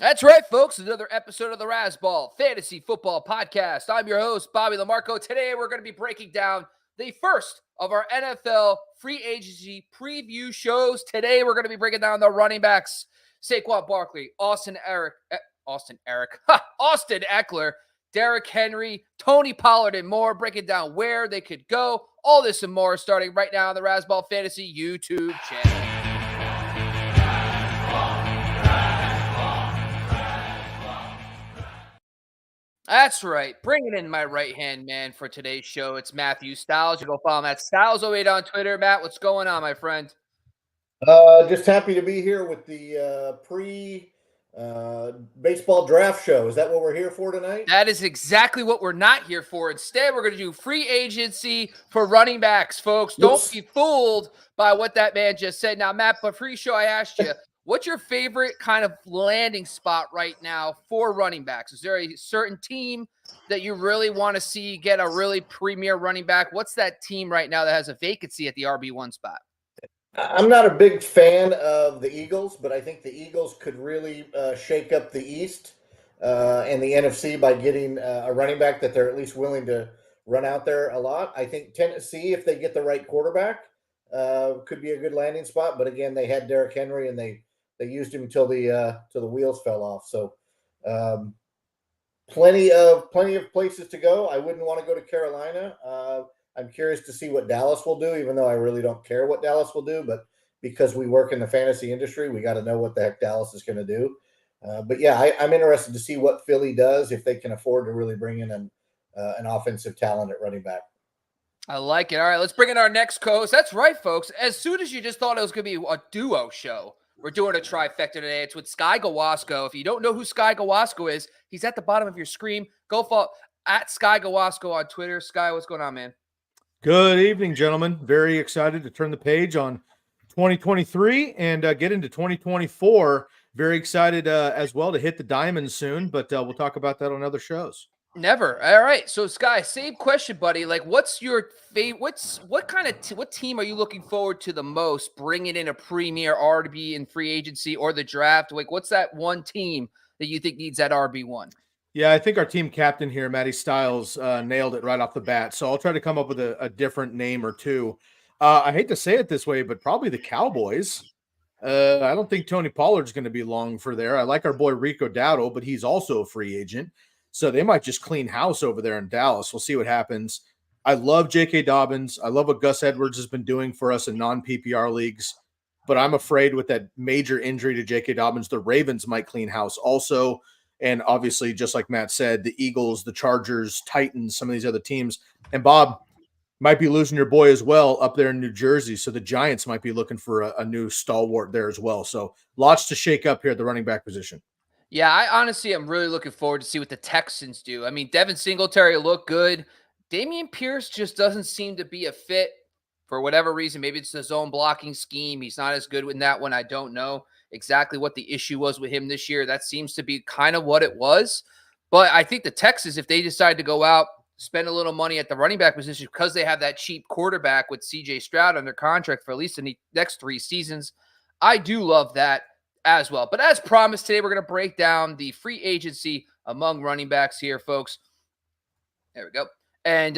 That's right, folks. Another episode of the Razzball Fantasy Football Podcast. I'm your host, Bobby Lamarco. Today, we're going to be breaking down the first of our NFL free agency preview shows. Today, we're going to be breaking down the running backs: Saquon Barkley, Austin Ekeler, Derrick Henry, Tony Pollard, and more. Breaking down where they could go. All this and more starting right now on the Razzball Fantasy YouTube channel. That's right. Bringing in my right-hand man for today's show. It's Matthew Styles. You go follow him at Styles08 on Twitter. Matt, what's going on, my friend? Just happy to be here with the baseball draft show. Is that what we're here for tonight? That is exactly what we're not here for. Instead, we're going to do free agency for running backs, folks. Don't be fooled by what that man just said. Now, Matt, but pre-show, I asked you, what's your favorite kind of landing spot right now for running backs? Is there a certain team that you really want to see get a really premier running back? What's that team right now that has a vacancy at the RB1 spot? I'm not a big fan of the Eagles, but I think the Eagles could really shake up the East and the NFC by getting a running back that they're at least willing to run out there a lot. I think Tennessee, if they get the right quarterback, could be a good landing spot. But again, they had Derrick Henry and they used him till the wheels fell off. So plenty of places to go. I wouldn't want to go to Carolina. I'm curious to see what Dallas will do, even though I really don't care what Dallas will do. But because we work in the fantasy industry, we got to know what the heck Dallas is going to do. But yeah, I'm interested to see what Philly does if they can afford to really bring in an offensive talent at running back. I like it. All right, let's bring in our next co-host. That's right, folks. As soon as you just thought it was going to be a duo show, we're doing a trifecta today. It's with Sky Gawasko. If you don't know who Sky Gawasko is, he's at the bottom of your screen. Go follow at Sky Gawasko on Twitter. Sky, what's going on, man? Good evening, gentlemen. Very excited to turn the page on 2023 and get into 2024. Very excited as well to hit the diamond soon, but we'll talk about that on other shows. Never. All right. So, Sky, same question, buddy. Like, what's your favorite? What team are you looking forward to the most? Bringing in a premier RB in free agency or the draft? Like, what's that one team that you think needs that RB1? Yeah, I think our team captain here, Matty Styles, nailed it right off the bat. So I'll try to come up with a different name or two. I hate to say it this way, but probably the Cowboys. I don't think Tony Pollard's going to be long for there. I like our boy Rico Dowdle, but he's also a free agent. So they might just clean house over there in Dallas. We'll see what happens. I love J.K. Dobbins. I love what Gus Edwards has been doing for us in non-PPR leagues. But I'm afraid with that major injury to J.K. Dobbins, the Ravens might clean house also. And obviously, just like Matt said, the Eagles, the Chargers, Titans, some of these other teams. And Bob might be losing your boy as well up there in New Jersey. So the Giants might be looking for a new stalwart there as well. So lots to shake up here at the running back position. Yeah, I honestly am really looking forward to see what the Texans do. I mean, Devin Singletary looked good. Dameon Pierce just doesn't seem to be a fit for whatever reason. Maybe it's the zone blocking scheme. He's not as good with that one. I don't know exactly what the issue was with him this year. That seems to be kind of what it was. But I think the Texans, if they decide to go out, spend a little money at the running back position because they have that cheap quarterback with C.J. Stroud under contract for at least the next 3 seasons, I do love that as well. But as promised, today we're going to break down the free agency among running backs here, folks. There we go. And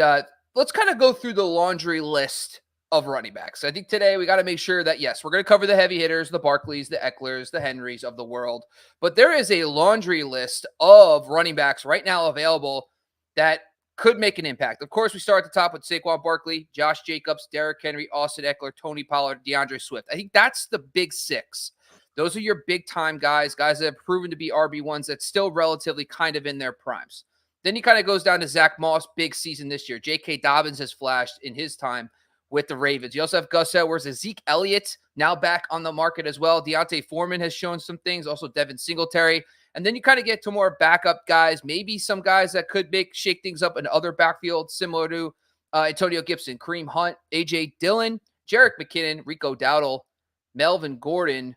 let's kind of go through the laundry list of running backs. I think today we got to make sure that, yes, we're going to cover the heavy hitters, the Barkleys, the Ekelers, the Henrys of the world. But there is a laundry list of running backs right now available that could make an impact. Of course, we start at the top with Saquon Barkley, Josh Jacobs, Derrick Henry, Austin Ekeler, Tony Pollard, DeAndre Swift. I think that's the big 6. Those are your big-time guys that have proven to be RB1s that's still relatively kind of in their primes. Then he kind of goes down to Zack Moss, big season this year. J.K. Dobbins has flashed in his time with the Ravens. You also have Gus Edwards, Ezekiel Elliott now back on the market as well. D'Onta Foreman has shown some things, also Devin Singletary. And then you kind of get to more backup guys, maybe some guys that could shake things up in other backfields, similar to Antonio Gibson, Kareem Hunt, A.J. Dillon, Jerick McKinnon, Rico Dowdle, Melvin Gordon,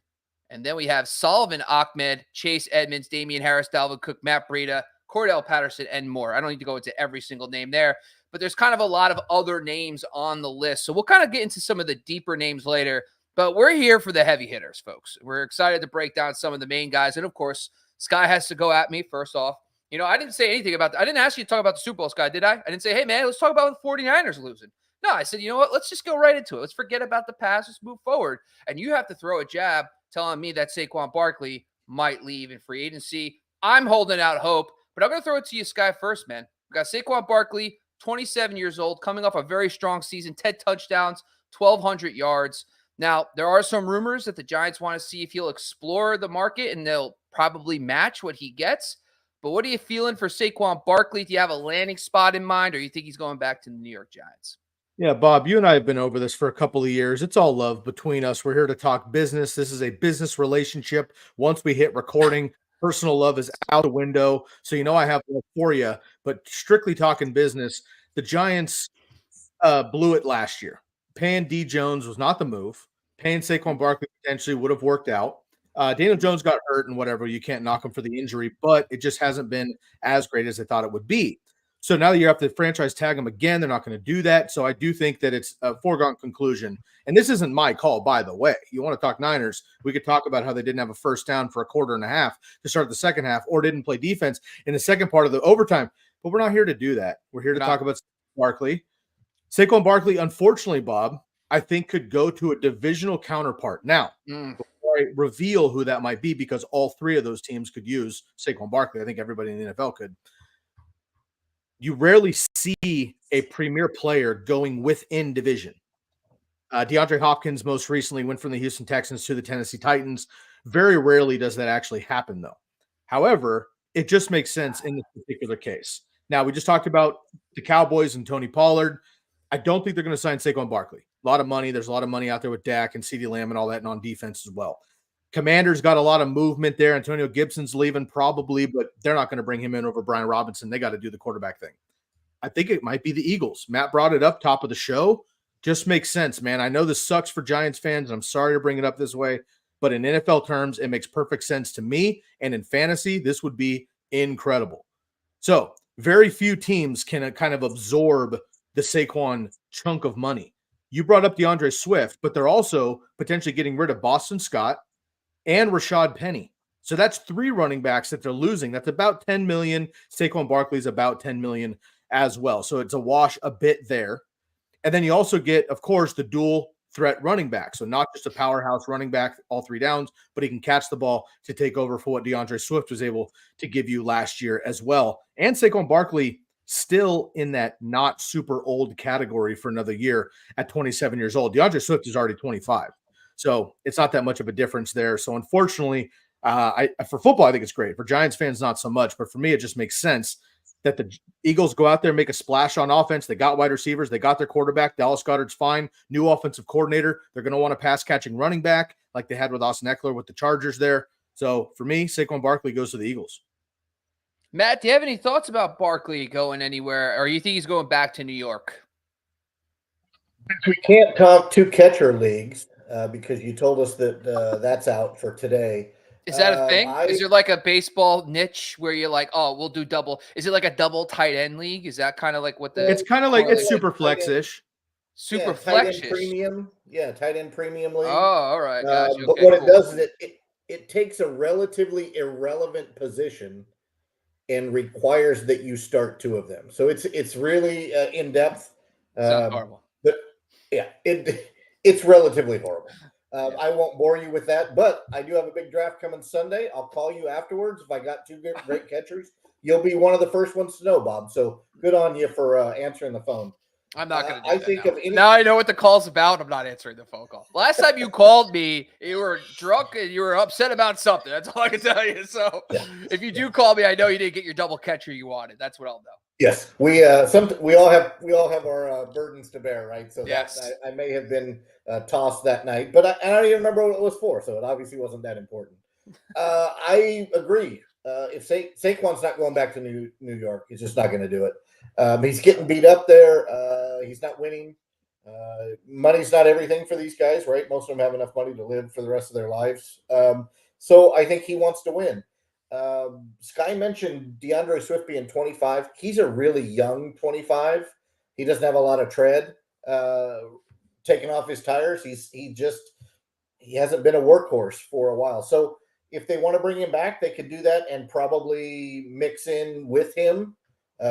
and then we have Sullivan Ahmed, Chase Edmonds, Damian Harris, Dalvin Cook, Matt Breida, Cordell Patterson, and more. I don't need to go into every single name there, but there's kind of a lot of other names on the list. So we'll kind of get into some of the deeper names later, but we're here for the heavy hitters, folks. We're excited to break down some of the main guys. And of course, Sky has to go at me first off. I didn't say anything about that. I didn't ask you to talk about the Super Bowl, Sky, did I? I didn't say, hey, man, let's talk about the 49ers losing. No, I said, you know what? Let's just go right into it. Let's forget about the past. Let's move forward. And you have to throw a jab telling me that Saquon Barkley might leave in free agency. I'm holding out hope, but I'm going to throw it to you, Sky, first, man. We got Saquon Barkley, 27 years old, coming off a very strong season, 10 touchdowns, 1,200 yards. Now, there are some rumors that the Giants want to see if he'll explore the market, and they'll probably match what he gets. But what are you feeling for Saquon Barkley? Do you have a landing spot in mind, or you think he's going back to the New York Giants? Yeah, Bob, you and I have been over this for a couple of years. It's all love between us. We're here to talk business. This is a business relationship. Once we hit recording, personal love is out the window. So I have love for you. But strictly talking business, the Giants blew it last year. Paying D. Jones was not the move. Paying Saquon Barkley potentially would have worked out. Daniel Jones got hurt and whatever. You can't knock him for the injury, but it just hasn't been as great as they thought it would be. So now that you have to franchise tag him again, they're not going to do that. So I do think that it's a foregone conclusion. And this isn't my call, by the way. You want to talk Niners, we could talk about how they didn't have a first down for a quarter and a half to start the second half, or didn't play defense in the second part of the overtime. But we're not here to do that. We're here to talk about Barkley. Saquon Barkley, unfortunately, Bob, I think could go to a divisional counterpart. Now, before I reveal who that might be, because all three of those teams could use Saquon Barkley. I think everybody in the NFL could. You rarely see a premier player going within division. DeAndre Hopkins most recently went from the Houston Texans to the Tennessee Titans. Very rarely does that actually happen, though. However, it just makes sense in this particular case. Now, we just talked about the Cowboys and Tony Pollard. I don't think they're going to sign Saquon Barkley. A lot of money. There's a lot of money out there with Dak and CeeDee Lamb and all that, and on defense as well. Commanders got a lot of movement there. Antonio Gibson's leaving probably, but they're not going to bring him in over Brian Robinson. They got to do the quarterback thing. I think it might be the Eagles. Matt brought it up top of the show. Just makes sense, man. I know this sucks for Giants fans, and I'm sorry to bring it up this way, but in NFL terms, it makes perfect sense to me. And in fantasy, this would be incredible. So very few teams can kind of absorb the Saquon chunk of money. You brought up DeAndre Swift, but they're also potentially getting rid of Boston Scott and Rashad Penny. So that's 3 running backs that they're losing. That's about $10 million. Saquon Barkley's about $10 million as well. So it's a wash a bit there. And then you also get, of course, the dual threat running back. So not just a powerhouse running back all 3 downs, but he can catch the ball to take over for what DeAndre Swift was able to give you last year as well. And Saquon Barkley still in that not super old category for another year at 27 years old. DeAndre Swift is already 25. So it's not that much of a difference there. So unfortunately, for football, I think it's great. For Giants fans, not so much. But for me, it just makes sense that the Eagles go out there and make a splash on offense. They got wide receivers. They got their quarterback. Dallas Goedert's fine. New offensive coordinator. They're going to want a pass-catching running back like they had with Austin Ekeler with the Chargers there. So for me, Saquon Barkley goes to the Eagles. Matt, do you have any thoughts about Barkley going anywhere, or you think he's going back to New York? We can't talk 2 catcher leagues because you told us that that's out for today. Is that a thing? Is there like a baseball niche where you're like, oh, we'll do double? Is it like a double tight end league? Is that kind of like what the? It's kind of like it's super flex-ish. Super flex premium. Yeah, tight end premium league. Oh, all right. Gotcha. But what it does is it takes a relatively irrelevant position and requires that you start 2 of them. So it's really in depth. Sounds horrible. But yeah, it's relatively horrible. I won't bore you with that, but I do have a big draft coming Sunday. I'll call you afterwards. If I got 2 great catchers, you'll be one of the first ones to know, Bob. So good on you for answering the phone. I'm not going to do I that think now. of any. Now I know what the call's about. I'm not answering the phone call. Last time you called me, you were drunk and you were upset about something. That's all I can tell you. So if you do call me, I know you didn't get your double catcher you wanted. That's what I'll know. Yes, we all have our burdens to bear, right? So yes, I may have been tossed that night, but I don't even remember what it was for. So it obviously wasn't that important. I agree. If Saquon's not going back to New York, he's just not going to do it. He's getting beat up there. He's not winning. Money's not everything for these guys, right? Most of them have enough money to live for the rest of their lives. So I think he wants to win. Sky mentioned DeAndre Swift being 25. He's a really young 25. He doesn't have a lot of tread taking off his tires. He hasn't been a workhorse for a while. So if they want to bring him back, they could do that and probably mix in with him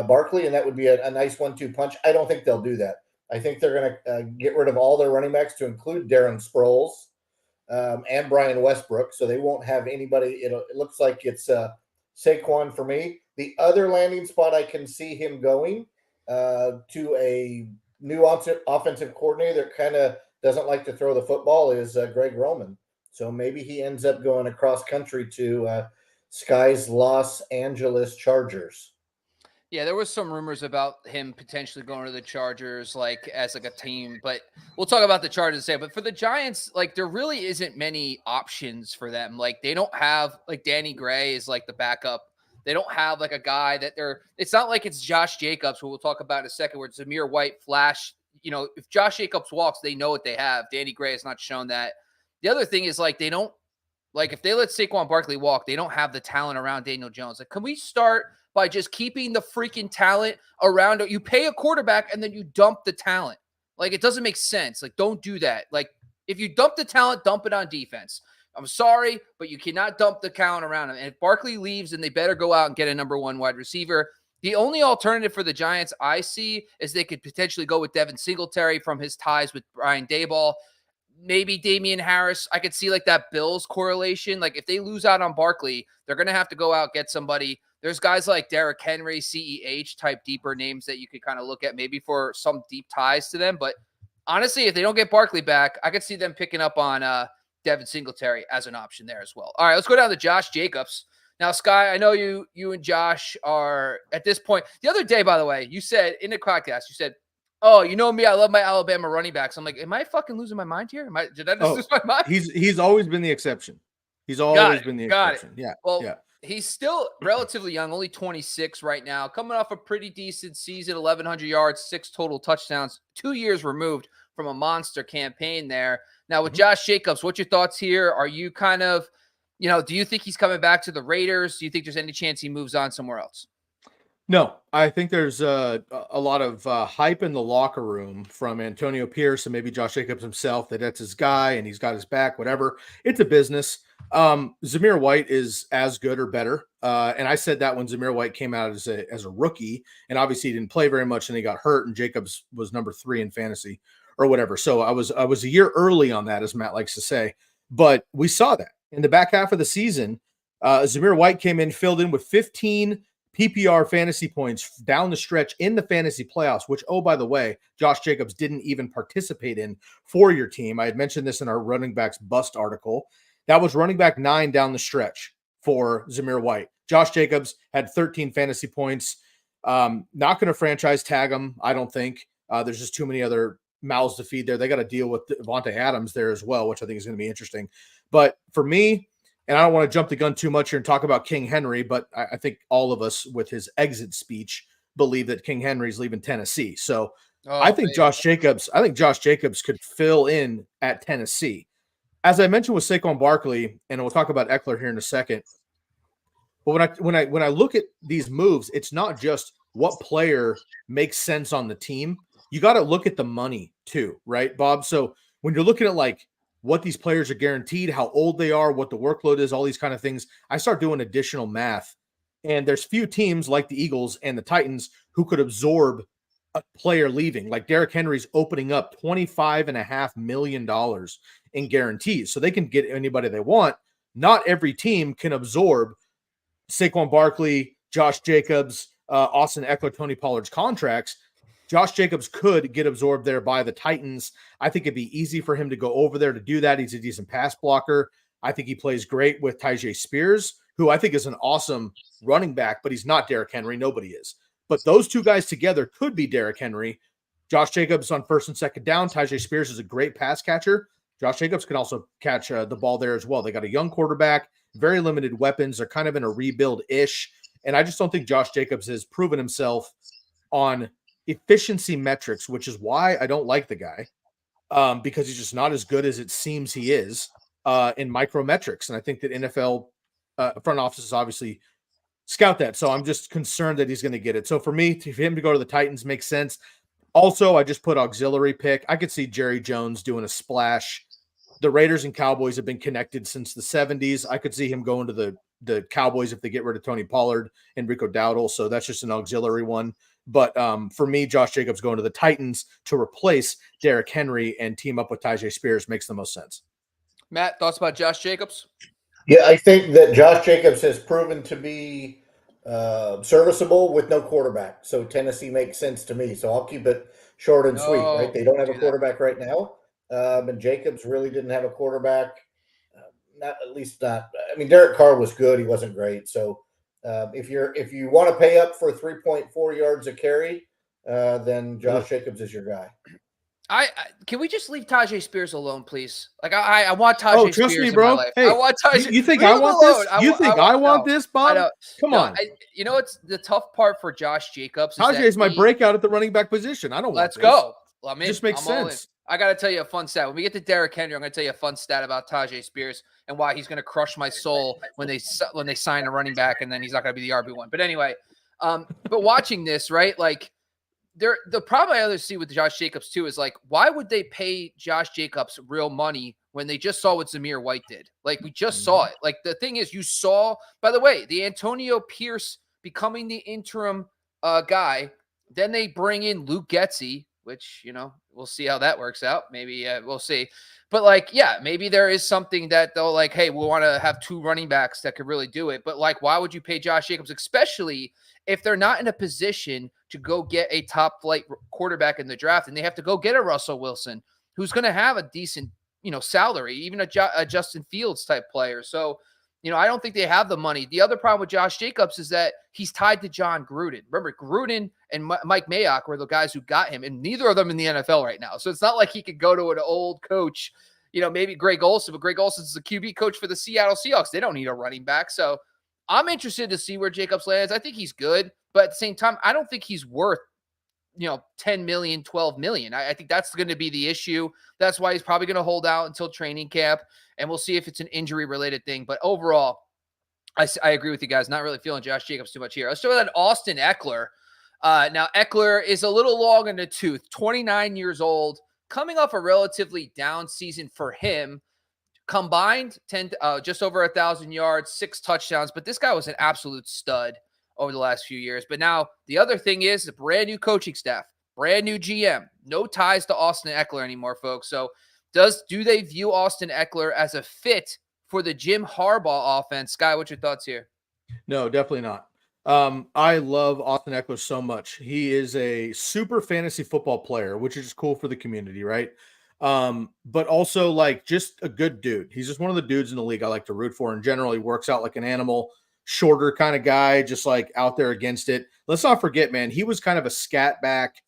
Barkley, and that would be a nice 1-2 punch. I don't think they'll do that. I think they're going to get rid of all their running backs to include Darren Sproles and Brian Westbrook, so they won't have anybody. It looks like it's Saquon for me. The other landing spot I can see him going to a new offensive coordinator that kind of doesn't like to throw the football is Greg Roman. So maybe he ends up going across country to Sky's Los Angeles Chargers. Yeah, there was some rumors about him potentially going to the Chargers, like as like a team, but we'll talk about the Chargers today. But for the Giants, like there really isn't many options for them. Like they don't have like Danny Gray is like the backup. They don't have like a guy that it's not like it's Josh Jacobs, who we'll talk about in a second, where it's Zamir White flash. You know, if Josh Jacobs walks, they know what they have. Danny Gray has not shown that. The other thing is like they don't, like if they let Saquon Barkley walk, they don't have the talent around Daniel Jones. Like, can we start by just keeping the freaking talent around it? You pay a quarterback and then you dump the talent. Like, it doesn't make sense. Like, don't do that. Like, if you dump the talent, dump it on defense. I'm sorry, but you cannot dump the talent around him. And if Barkley leaves, then they better go out and get a number one wide receiver. The only alternative for the Giants I see is they could potentially go with Devin Singletary from his ties with Brian Daboll. Maybe Damian Harris. I could see like that Bills correlation. Like if they lose out on Barkley, they're going to have to go out, get somebody. There's guys like Derrick Henry, CEH type deeper names that you could kind of look at maybe for some deep ties to them. But honestly, if they don't get Barkley back, I could see them picking up on Devin Singletary as an option there as well. All right, let's go down to Josh Jacobs. Now, Sky, I know you and Josh are at this point. The other day, by the way, you said in the podcast, you said, "Oh, you know me, I love my Alabama running backs." I'm like, am I fucking losing my mind here? Did I just lose my mind? He's always been the exception. He's always been the exception. Yeah. Well, yeah. He's still relatively young, only 26 right now, coming off a pretty decent season, 1,100 yards, 6 total touchdowns, 2 years removed from a monster campaign there. Now, with Josh Jacobs, what's your thoughts here? Are you kind of, do you think he's coming back to the Raiders? Do you think there's any chance he moves on somewhere else? No, I think there's a lot of hype in the locker room from Antonio Pierce and maybe Josh Jacobs himself that that's his guy and he's got his back, whatever. It's a business. Zamir White is as good or better. And I said that when Zamir White came out as a rookie, and obviously he didn't play very much and he got hurt and Jacobs was number 3 in fantasy or whatever. So I was a year early on that, as Matt likes to say, but we saw that in the back half of the season. Zamir White came in, filled in with 15 PPR fantasy points down the stretch in the fantasy playoffs, which, oh, by the way, Josh Jacobs didn't even participate in for your team. I had mentioned this in our running backs bust article. That was running back 9 down the stretch for Zamir White. Josh Jacobs had 13 fantasy points. Not going to franchise tag him, I don't think. There's just too many other mouths to feed there. They got to deal with Devontae Adams there as well, which I think is going to be interesting. But for me, and I don't want to jump the gun too much here and talk about King Henry, but I think all of us with his exit speech believe that King Henry's leaving Tennessee. So I think Josh Jacobs could fill in at Tennessee. As I mentioned with Saquon Barkley, and we'll talk about Ekeler here in a second. But when I look at these moves, it's not just what player makes sense on the team. You got to look at the money too, right, Bob? So when you're looking at like what these players are guaranteed, how old they are, what the workload is, all these kind of things, I start doing additional math. And there's few teams like the Eagles and the Titans who could absorb a player leaving. Like Derrick Henry's opening up $25.5 million in guarantees. So they can get anybody they want. Not every team can absorb Saquon Barkley, Josh Jacobs, Austin Ekeler, Tony Pollard's contracts. Josh Jacobs could get absorbed there by the Titans. I think it'd be easy for him to go over there to do that. He's a decent pass blocker. I think he plays great with Tyjae Spears, who I think is an awesome running back, but he's not Derrick Henry. Nobody is. But those two guys together could be Derrick Henry. Josh Jacobs on first and second down. Tyjae Spears is a great pass catcher. Josh Jacobs can also catch the ball there as well. They got a young quarterback, very limited weapons. They're kind of in a rebuild-ish. And I just don't think Josh Jacobs has proven himself on efficiency metrics, which is why I don't like the guy, because he's just not as good as it seems he is in micrometrics. And I think that NFL front offices obviously scout that. So I'm just concerned that he's going to get it. So for me, for him to go to the Titans makes sense. Also, I just put auxiliary pick. I could see Jerry Jones doing a splash the Raiders and Cowboys have been connected since the 70s. I could see him going to the Cowboys if they get rid of Tony Pollard and Rico Dowdle. So that's just an auxiliary one. But for me, Josh Jacobs going to the Titans to replace Derrick Henry and team up with Tyjae Spears makes the most sense. Matt, thoughts about Josh Jacobs? Yeah, I think that Josh Jacobs has proven to be serviceable with no quarterback. So Tennessee makes sense to me. So I'll keep it short and sweet, right? They don't have a quarterback right now. And Jacobs really didn't have a quarterback. Derek Carr was good. He wasn't great. So if you want to pay up for 3.4 yards a carry, then Josh Jacobs is your guy. Can we just leave Tyjae Spears alone, please? Like I want Tyjae trust Spears me, bro. in my life. Hey, I want Tyjae. You think I want this? I want this, Bob? Come on. You know what's the tough part for Josh Jacobs? Tyjae is my breakout at the running back position. I don't want this. Let's go. Well, it just makes sense. I got to tell you a fun stat. When we get to Derrick Henry, I'm going to tell you a fun stat about Tyjae Spears and why he's going to crush my soul when they sign a running back and then he's not going to be the RB1. But anyway, but watching this, right, like the problem I always see with Josh Jacobs too is like, why would they pay Josh Jacobs real money when they just saw what Zamir White did? Like we just saw it. Like the thing is, you saw, by the way, the Antonio Pierce becoming the interim guy. Then they bring in Luke Getsy, which, we'll see how that works out. Maybe we'll see. But like, yeah, maybe there is something that they'll like, hey, we want to have two running backs that could really do it. But like, why would you pay Josh Jacobs, especially if they're not in a position to go get a top flight quarterback in the draft and they have to go get a Russell Wilson who's going to have a decent, salary, even a Justin Fields type player. So, I don't think they have the money. The other problem with Josh Jacobs is that he's tied to John Gruden. Remember, Gruden and Mike Mayock were the guys who got him, and neither of them in the NFL right now. So it's not like he could go to an old coach, maybe Greg Olsen, but Greg Olsen's the QB coach for the Seattle Seahawks. They don't need a running back. So I'm interested to see where Jacobs lands. I think he's good, but at the same time, I don't think he's worth 10 million, 12 million. I think that's going to be the issue. That's why he's probably going to hold out until training camp, and we'll see if it's an injury-related thing. But overall, I agree with you guys. Not really feeling Josh Jacobs too much here. Let's start with Austin Ekeler. Now, Ekeler is a little long in the tooth, 29 years old, coming off a relatively down season for him. Combined, just over 1,000 yards, 6 touchdowns. But this guy was an absolute stud over the last few years. But now the other thing is a brand new coaching staff, brand new GM, no ties to Austin Ekeler anymore, folks. So do they view Austin Ekeler as a fit for the Jim Harbaugh offense? Sky, what's your thoughts here? No, definitely not. I love Austin Ekeler so much. He is a super fantasy football player, which is just cool for the community, right? But also like just a good dude. He's just one of the dudes in the league I like to root for in general. He works out like an animal. Shorter kind of guy, just like out there against it. Let's not forget, man, he was kind of a scat back,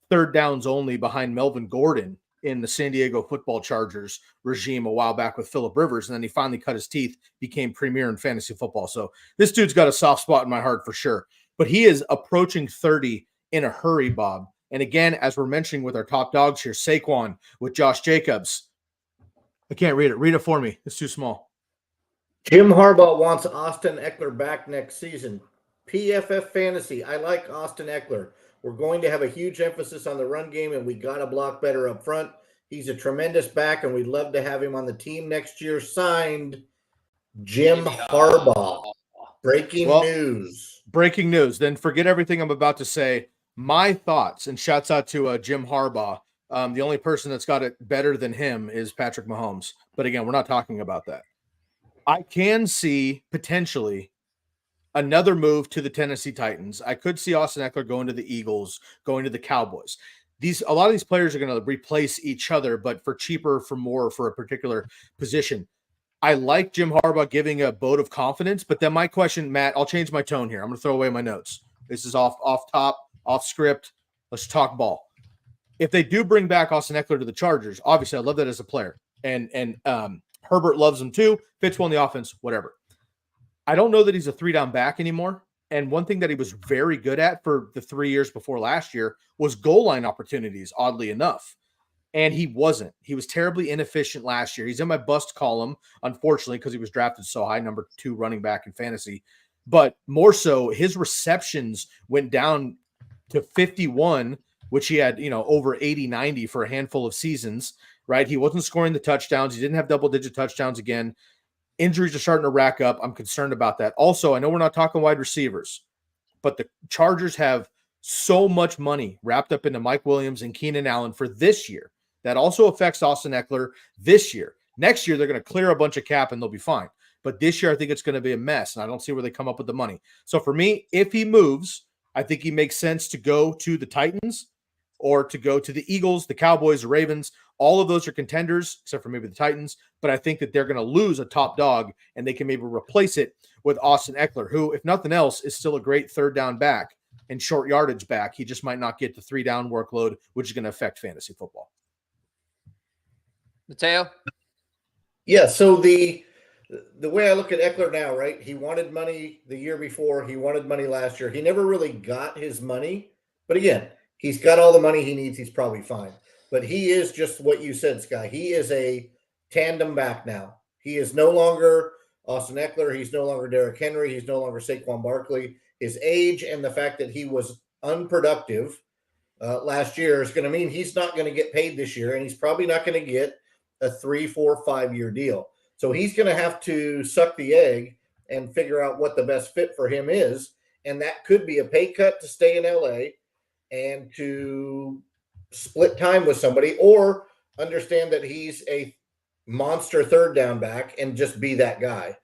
third downs only behind Melvin Gordon in the San Diego Football Chargers regime a while back with Phillip Rivers. And then he finally cut his teeth, became premier in fantasy football. So this dude's got a soft spot in my heart for sure. But he is approaching 30 in a hurry, Bob. And again, as we're mentioning with our top dogs here, Saquon with Josh Jacobs. I can't read it. Read it for me. It's too small. Jim Harbaugh wants Austin Ekeler back next season. PFF Fantasy. I like Austin Ekeler. We're going to have a huge emphasis on the run game, and we got to block better up front. He's a tremendous back, and we'd love to have him on the team next year. Signed, Jim Harbaugh. Breaking news. Breaking news. Then forget everything I'm about to say. My thoughts, and shouts out to Jim Harbaugh. The only person that's got it better than him is Patrick Mahomes. But again, we're not talking about that. I can see potentially another move to the Tennessee Titans. I could see Austin Ekeler going to the Eagles, going to the Cowboys. A lot of these players are going to replace each other, but for cheaper, for more, for a particular position. I like Jim Harbaugh giving a vote of confidence, but then my question, Matt, I'll change my tone here. I'm going to throw away my notes. This is off top, off script. Let's talk ball. If they do bring back Austin Ekeler to the Chargers, obviously I love that as a player. And Herbert loves him too, fits well in the offense, whatever. I don't know that he's a 3-down back anymore. And one thing that he was very good at for the 3 years before last year was goal line opportunities, oddly enough. And he wasn't. He was terribly inefficient last year. He's in my bust column, unfortunately, because he was drafted so high, number 2 running back in fantasy. But more so, his receptions went down to 51, which he had, over 80, 90 for a handful of seasons. right? He wasn't scoring the touchdowns. He didn't have double-digit touchdowns again. Injuries are starting to rack up. I'm concerned about that. Also, I know we're not talking wide receivers, but the Chargers have so much money wrapped up into Mike Williams and Keenan Allen for this year. That also affects Austin Ekeler this year. Next year, they're going to clear a bunch of cap and they'll be fine. But this year, I think it's going to be a mess, and I don't see where they come up with the money. So for me, if he moves, I think he makes sense to go to the Titans or to go to the Eagles, the Cowboys, the Ravens. All of those are contenders, except for maybe the Titans. But I think that they're going to lose a top dog, and they can maybe replace it with Austin Ekeler, who, if nothing else, is still a great third down back and short yardage back. He just might not get the 3-down workload, which is going to affect fantasy football. Mateo? Yeah, so the way I look at Ekeler now, right? He wanted money the year before. He wanted money last year. He never really got his money. But again, he's got all the money he needs. He's probably fine. But he is just what you said, Sky. He is a tandem back now. He is no longer Austin Ekeler. He's no longer Derrick Henry. He's no longer Saquon Barkley. His age and the fact that he was unproductive last year is going to mean he's not going to get paid this year, and he's probably not going to get a 3, 4, 5-year deal. So he's going to have to suck the egg and figure out what the best fit for him is. And that could be a pay cut to stay in LA and to split time with somebody, or understand that he's a monster third down back and just be that guy.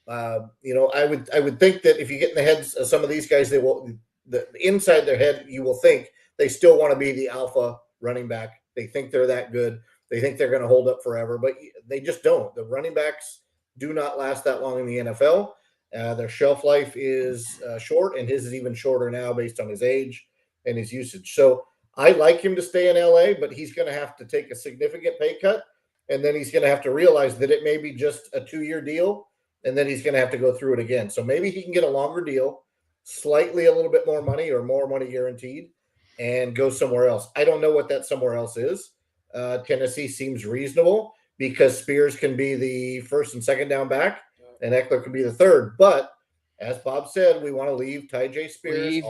I would think that if you get in the heads of some of these guys, they will, the inside their head, you will think they still want to be the alpha running back. They think they're that good. They think they're going to hold up forever, but they just don't. The running backs do not last that long in the NFL. Their shelf life is short, and his is even shorter now based on his age and his usage. So I like him to stay in LA, but he's going to have to take a significant pay cut, and then he's going to have to realize that it may be just a 2-year deal, and then he's going to have to go through it again. So maybe he can get a longer deal, slightly a little bit more money or more money guaranteed, and go somewhere else. I don't know what that somewhere else is. Tennessee seems reasonable because Spears can be the first and second down back, and Ekeler can be the third. But as Bob said, we want to leave Tyjae Spears.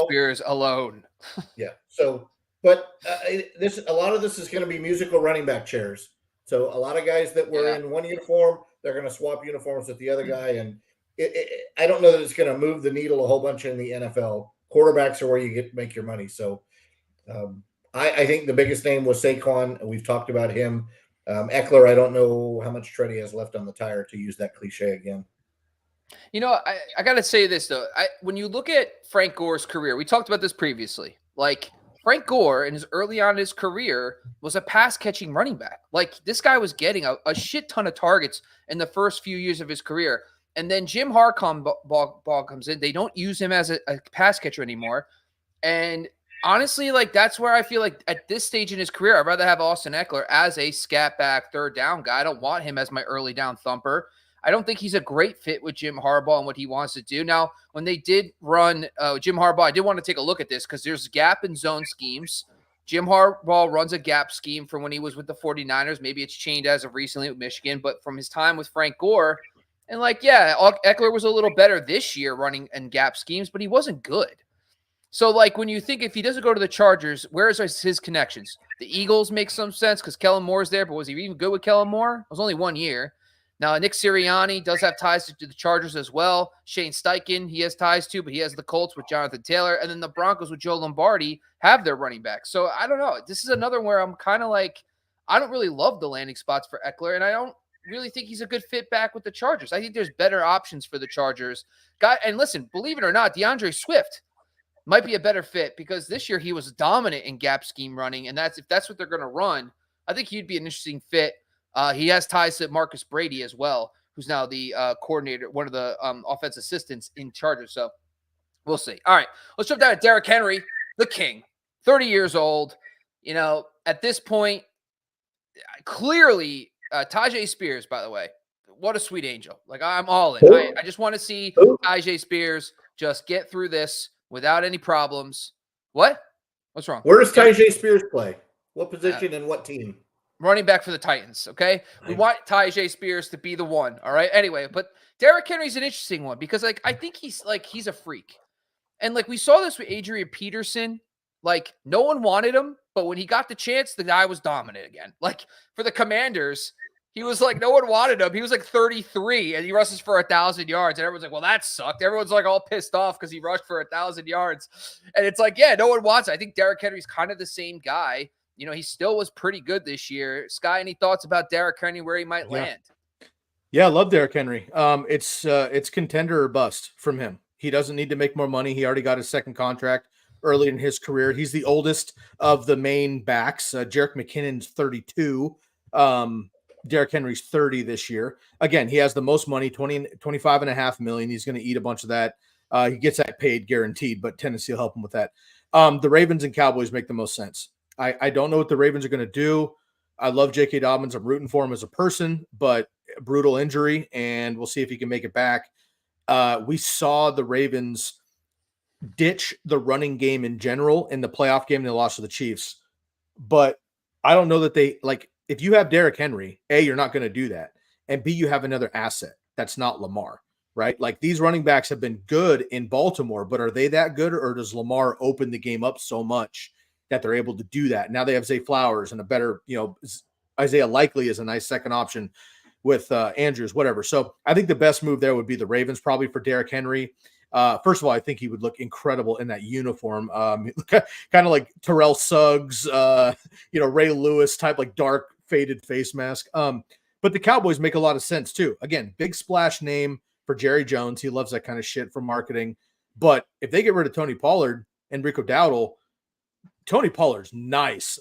Spears alone. Yeah. So, but a lot of this is going to be musical running back chairs. So a lot of guys that were in one uniform, they're going to swap uniforms with the other guy, and I don't know that it's going to move the needle a whole bunch in the NFL. Quarterbacks are where you make your money. So. I think the biggest name was Saquon. We've talked about him. Ekeler, I don't know how much tread he has left on the tire, to use that cliche again. You know, I got to say this, though. When you look at Frank Gore's career, we talked about this previously. Like, Frank Gore, in his early on in his career, was a pass-catching running back. Like, this guy was getting a shit ton of targets in the first few years of his career. And then Jim Harbaugh comes in. They don't use him as a pass catcher anymore. And honestly, like, that's where I feel like at this stage in his career, I'd rather have Austin Ekeler as a scat back third down guy. I don't want him as my early down thumper. I don't think he's a great fit with Jim Harbaugh and what he wants to do. Now, when they did run Jim Harbaugh, I did want to take a look at this because there's gap and zone schemes. Jim Harbaugh runs a gap scheme from when he was with the 49ers. Maybe it's changed as of recently with Michigan, but from his time with Frank Gore, and like, yeah, Ekeler was a little better this year running and gap schemes, but he wasn't good. So, like, when you think if he doesn't go to the Chargers, where is his connections? The Eagles make some sense because Kellen Moore's there, but was he even good with Kellen Moore? It was only 1 year. Now, Nick Sirianni does have ties to the Chargers as well. Shane Steichen, he has ties to, but he has the Colts with Jonathan Taylor. And then the Broncos with Joe Lombardi have their running back. So, I don't know. This is another where I'm kind of like, I don't really love the landing spots for Ekeler, and I don't really think he's a good fit back with the Chargers. I think there's better options for the Chargers. And listen, believe it or not, DeAndre Swift might be a better fit because this year he was dominant in gap scheme running, and if that's what they're going to run, I think he'd be an interesting fit. He has ties to Marcus Brady as well, who's now the coordinator, one of the offense assistants in Chargers. So we'll see. All right, let's jump down to Derrick Henry, the king, 30 years old. You know, at this point, clearly, Tyjae Spears, by the way, what a sweet angel. Like, I'm all in. I just want to see Tyjae Spears just get through this without any problems. What? What's wrong? Where does Tyjae Spears play? What position and what team? Running back for the Titans, okay? We want Tyjae Spears to be the one, all right? Anyway, but Derrick Henry's an interesting one because, like, I think he's a freak. And, like, we saw this with Adrian Peterson like no one wanted him, but when he got the chance, the guy was dominant again. Like for the Commanders, he was like, no one wanted him. He was like 33 and he rushes for 1,000 yards. And everyone's like, well, that sucked. Everyone's like all pissed off because he rushed for 1,000 yards. And it's like, yeah, no one wants it. I think Derrick Henry's kind of the same guy. You know, he still was pretty good this year. Sky, any thoughts about Derrick Henry, where he might land? Yeah, I love Derrick Henry. It's contender or bust from him. He doesn't need to make more money. He already got his second contract early in his career. He's the oldest of the main backs. Jerick McKinnon's 32. Derrick Henry's 30 this year. Again, he has the most money, 25.5 million. He's going to eat a bunch of that. He gets that paid guaranteed, but Tennessee will help him with that. The Ravens and Cowboys make the most sense. I don't know what the Ravens are going to do. I love J.K. Dobbins. I'm rooting for him as a person, but brutal injury, and we'll see if he can make it back. We saw the Ravens ditch the running game in general in the playoff game. They lost to the Chiefs, but I don't know that they like. If you have Derrick Henry, A, you're not going to do that, and B, you have another asset that's not Lamar, right? Like these running backs have been good in Baltimore, but are they that good, or does Lamar open the game up so much that they're able to do that? Now they have Zay Flowers and a better, Isaiah Likely is a nice second option with Andrews, whatever. So I think the best move there would be the Ravens, probably for Derrick Henry. First of all, I think he would look incredible in that uniform. Kind of like Terrell Suggs, Ray Lewis type, like dark faded face mask. But the Cowboys make a lot of sense too. Again, big splash name for Jerry Jones. He loves that kind of shit for marketing. But if they get rid of Tony Pollard and Rico Dowdle, Tony Pollard's nice.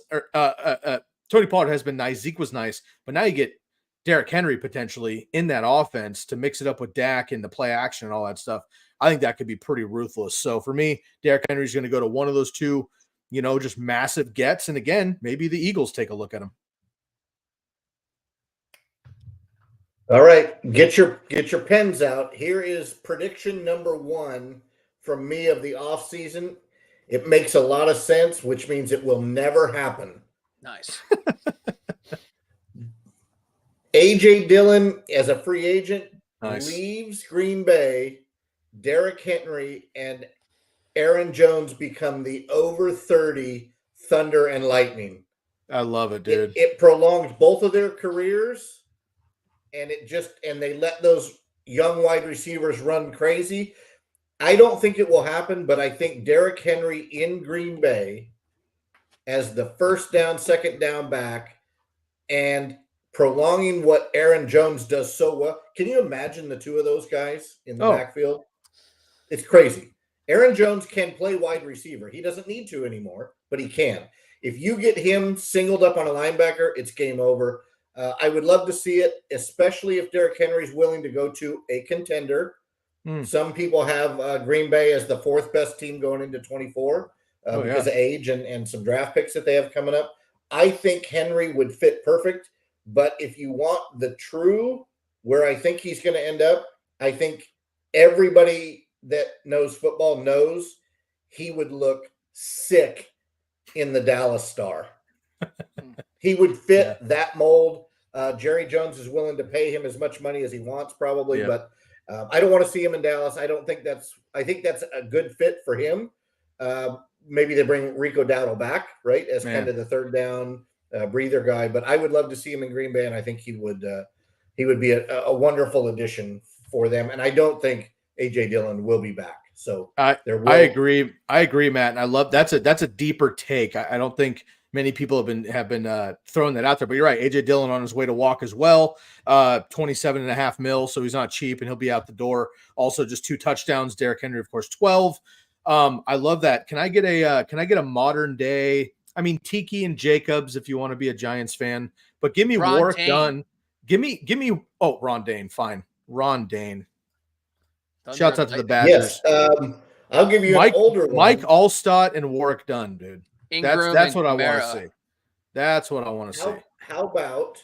Tony Pollard has been nice. Zeke was nice. But now you get Derrick Henry potentially in that offense to mix it up with Dak and the play action and all that stuff. I think that could be pretty ruthless. So for me, Derrick Henry's going to go to one of those two, just massive gets. And again, maybe the Eagles take a look at him. All right, get your pens out. Here is prediction number 1 from me of the offseason. It makes a lot of sense, which means it will never happen. Nice. A.J. Dillon, as a free agent, Nice. leaves Green Bay. Derrick Henry and Aaron Jones become the over 30 Thunder and Lightning. I love it, dude. It prolonged both of their careers, and they let those young wide receivers run crazy. I don't think it will happen, but I think Derrick Henry in Green Bay as the first down, second down back, and prolonging what Aaron Jones does so well. Can you imagine the two of those guys in the backfield? It's crazy. Aaron Jones can play wide receiver. He doesn't need to anymore, but he can. If you get him singled up on a linebacker, it's game over. I would love to see it, especially if Derrick Henry's willing to go to a contender. Some people have Green Bay as the 4th best team going into 24 because of age and some draft picks that they have coming up. I think Henry would fit perfect. But if you want the true where I think he's going to end up, I think everybody that knows football knows he would look sick in the Dallas Star. He would fit that mold. Jerry Jones is willing to pay him as much money as he wants probably, but I don't want to see him in Dallas. I think that's a good fit for him. Maybe they bring Rico Dowdle back, right, as kind of the third down breather guy. But I would love to see him in Green Bay, and I think he would be a wonderful addition for them. And I don't think A.J. Dillon will be back. So I agree. I agree, Matt. And I love that's a deeper take. I don't think many people have been throwing that out there, but you're right. A.J. Dillon on his way to walk as well. 27.5 mil. So he's not cheap and he'll be out the door. Also just 2 touchdowns. Derrick Henry, of course, 12. I love that. Can I get a modern day? I mean, Tiki and Jacobs, if you want to be a Giants fan, but give me Ron Warwick Dane. Dunn. Give me. Oh, Ron Dane. Fine. Ron Dane. Shouts out to the Badgers. Yes. I'll give you an older one. Mike Allstott and Warwick Dunn, dude. Ingram That's and what I want Kamara. to see. That's what I want to see. How about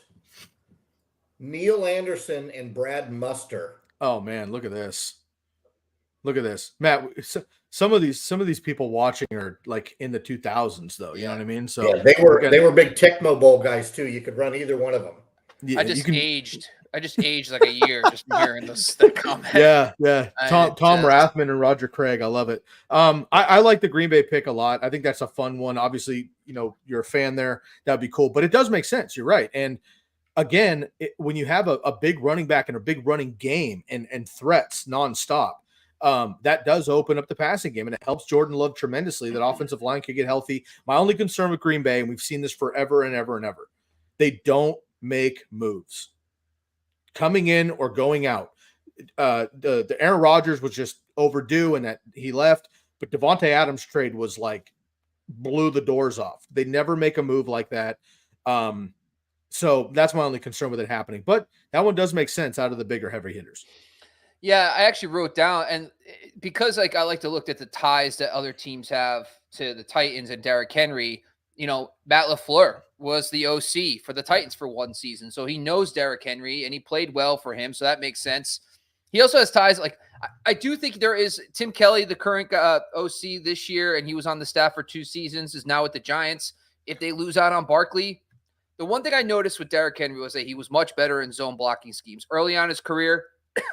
Neil Anderson and Brad Muster? Oh man, look at this. Look at this, Matt. Some of these people watching are like in the 2000s, though. You know what I mean? So yeah, they were big Tecmo Bowl guys too. You could run either one of them. Yeah, I just aged. I just aged like a year just from hearing that comment. Yeah. Tom just- Rathman and Roger Craig. I love it. I like the Green Bay pick a lot. I think that's a fun one. Obviously, you're a fan there. That'd be cool. But it does make sense. You're right. And again, when you have a big running back and a big running game and threats nonstop, that does open up the passing game, and it helps Jordan Love tremendously. That offensive line could get healthy. My only concern with Green Bay, and we've seen this forever and ever and ever, they don't make moves coming in or going out. The Aaron Rodgers was just overdue and that he left, but Devontae Adams trade was like blew the doors off. They never make a move like that. So that's my only concern with it happening. But that one does make sense out of the bigger heavy hitters. Yeah, I actually wrote down, and because like I like to look at the ties that other teams have to the Titans and Derrick Henry. Matt LaFleur was the OC for the Titans for one season, so he knows Derrick Henry and he played well for him, so that makes sense. He also has ties. Like I do think there is Tim Kelly, the current OC this year, and he was on the staff for 2 seasons, is now with the Giants. If they lose out on Barkley, the one thing I noticed with Derrick Henry was that he was much better in zone blocking schemes early on in his career.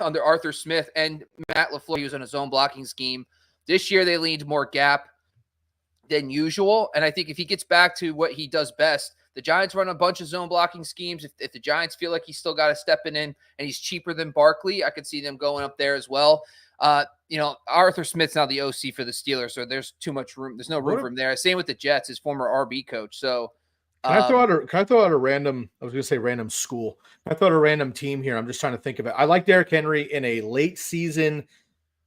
Under Arthur Smith and Matt LaFleur, he was in a zone blocking scheme. This year, they leaned more gap than usual. And I think if he gets back to what he does best, the Giants run a bunch of zone blocking schemes. If the Giants feel like he's still got to step in and he's cheaper than Barkley, I could see them going up there as well. Arthur Smith's now the OC for the Steelers, so there's too much room. There's no room for him there. Same with the Jets, his former RB coach. So Can I throw out a random, I was going to say random school. I thought a random team here. I'm just trying to think of it. I like Derrick Henry in a late season,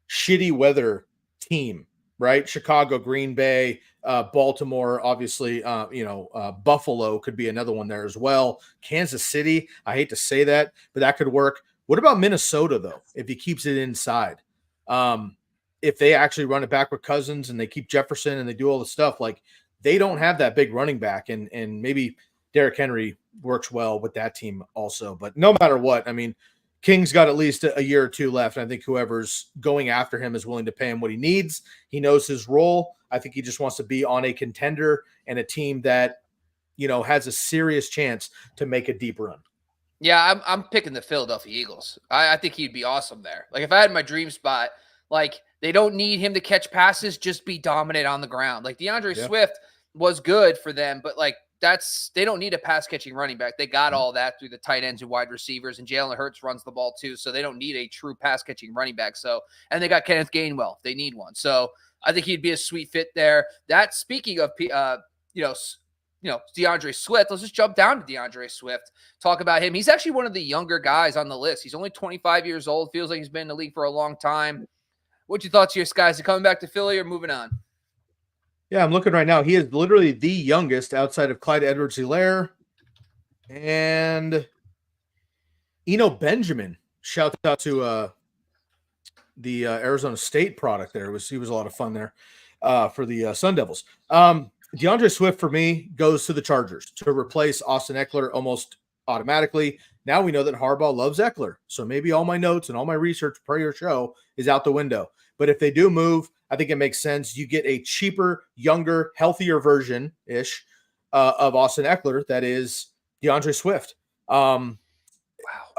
shitty weather team, right? Chicago, Green Bay, Baltimore, obviously, Buffalo could be another one there as well. Kansas City, I hate to say that, but that could work. What about Minnesota, though, if he keeps it inside? If they actually run it back with Cousins and they keep Jefferson and they do all the stuff, like they don't have that big running back, and maybe Derrick Henry works well with that team also. But no matter what, I mean, King's got at least a year or two left. And I think whoever's going after him is willing to pay him what he needs. He knows his role. I think he just wants to be on a contender and a team that, has a serious chance to make a deep run. Yeah, I'm picking the Philadelphia Eagles. I think he'd be awesome there. Like if I had my dream spot, like they don't need him to catch passes, just be dominant on the ground. Like DeAndre Swift was good for them, but like they don't need a pass catching running back. They got all that through the tight ends and wide receivers, and Jalen Hurts runs the ball too. So they don't need a true pass catching running back. So, and they got Kenneth Gainwell. They need one. So I think he'd be a sweet fit there. That speaking of, DeAndre Swift, let's just jump down to DeAndre Swift, talk about him. He's actually one of the younger guys on the list. He's only 25 years old. Feels like he's been in the league for a long time. What's your thoughts here, guys? Is he coming back to Philly or moving on? Yeah, I'm looking right now. He is literally the youngest outside of Clyde Edwards-Helaire and Eno Benjamin. Shout out to the Arizona State product there. He was a lot of fun there for the Sun Devils. DeAndre Swift, for me, goes to the Chargers to replace Austin Ekeler almost automatically. Now we know that Harbaugh loves Ekeler. So maybe all my notes and all my research per your show is out the window. But if they do move, I think it makes sense. You get a cheaper, younger, healthier version-ish of Austin Ekeler that is DeAndre Swift. Wow.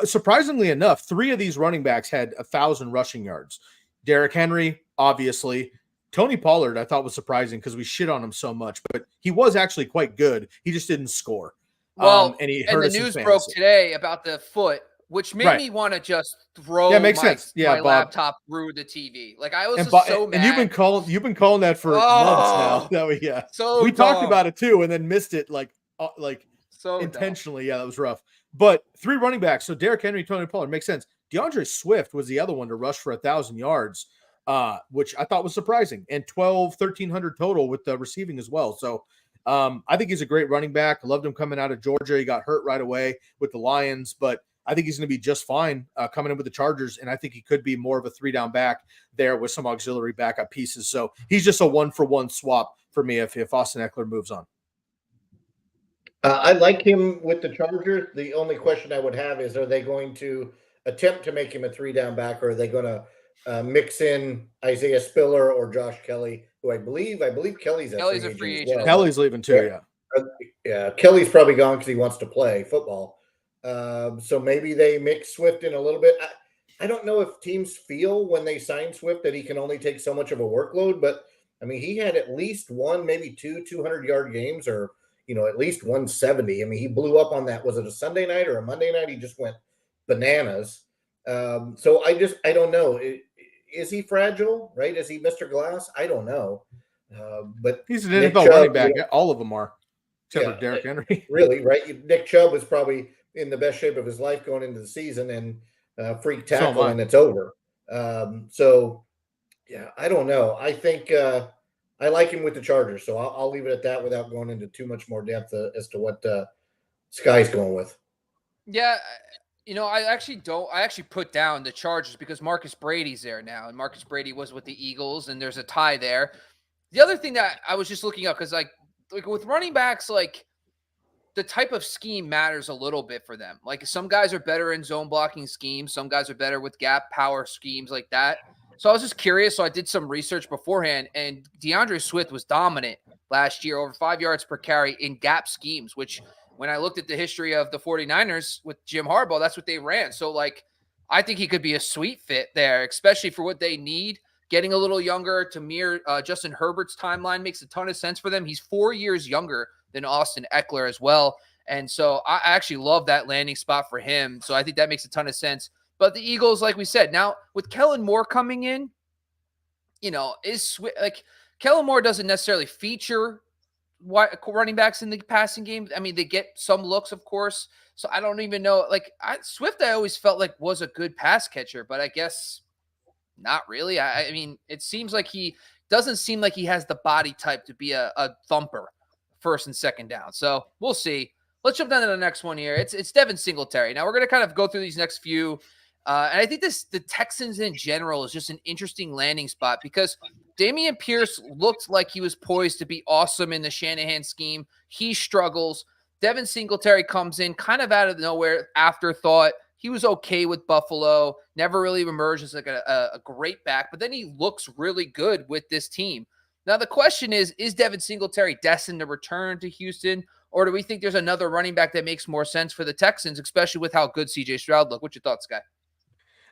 Surprisingly enough, 3 of these running backs had 1,000 rushing yards. Derrick Henry, obviously. Tony Pollard, I thought was surprising because we shit on him so much, but he was actually quite good. He just didn't score. Well, and the news broke today about the foot, which made me want to just throw my laptop through the TV. Like I was so mad. And you've been calling that for months now. So we talked about it too, and then missed it so intentionally. Dumb. Yeah, that was rough. But 3 running backs. So Derrick Henry, Tony Pollard makes sense. DeAndre Swift was the other one to rush for 1,000 yards, which I thought was surprising, and 1,300 total with the receiving as well. So I think he's a great running back. I loved him coming out of Georgia. He got hurt right away with the Lions, but I think he's going to be just fine coming in with the Chargers, and I think he could be more of a 3-down back there with some auxiliary backup pieces. So he's just a 1-for-1 swap for me if Austin Ekeler moves on. I like him with the Chargers. The only question I would have is, are they going to attempt to make him a 3-down back, or are they going to mix in Isaiah Spiller or Josh Kelly, who I believe Kelly's a free agent. Kelly's leaving too, yeah. Kelly's probably gone because he wants to play football. So maybe they mix Swift in a little bit. I don't know if teams feel when they sign Swift that he can only take so much of a workload, but I mean, he had at least one, maybe two 200-yard games, or at least 170. I mean, he blew up on that. Was it a Sunday night or a Monday night? He just went bananas. So I don't know. Is he fragile? Right? Is he Mr. Glass? I don't know. But he's an Nick NFL Chubb, running back. All of them are, except for Derrick Henry. Really, right? Nick Chubb is probably in the best shape of his life going into the season, and freak tackle, and it's over. So, yeah, I don't know. I think I like him with the Chargers, so I'll leave it at that without going into too much more depth as to what Sky's going with. Yeah, I actually put down the Chargers because Marcus Brady's there now, and Marcus Brady was with the Eagles, and there's a tie there. The other thing that I was just looking up, because like with running backs, like the type of scheme matters a little bit for them. Like some guys are better in zone blocking schemes, some guys are better with gap power schemes like that. So I was just curious. So I did some research beforehand, and DeAndre Swift was dominant last year, over 5 yards per carry in gap schemes, which when I looked at the history of the 49ers with Jim Harbaugh, that's what they ran. So like, I think he could be a sweet fit there, especially for what they need. Getting a little younger to mirror Justin Herbert's timeline makes a ton of sense for them. He's 4 years younger than Austin Ekeler as well. And so I actually love that landing spot for him. So I think that makes a ton of sense. But the Eagles, like we said, now with Kellen Moore coming in, is like Kellen Moore doesn't necessarily feature running backs in the passing game. I mean, they get some looks, of course. So I don't even know. Like Swift, I always felt like was a good pass catcher, but I guess not really. I mean, it seems like he doesn't seem like he has the body type to be a thumper first and second down. So we'll see. Let's jump down to the next one here. It's Devin Singletary. Now we're going to kind of go through these next few. And I think the Texans in general is just an interesting landing spot because Dameon Pierce looked like he was poised to be awesome in the Shanahan scheme. He struggles. Devin Singletary comes in kind of out of nowhere, afterthought. He was okay with Buffalo, never really emerged as like a great back, but then he looks really good with this team. Now, the question is Devin Singletary destined to return to Houston, or do we think there's another running back that makes more sense for the Texans, especially with how good C.J. Stroud looked? What's your thoughts, Guy?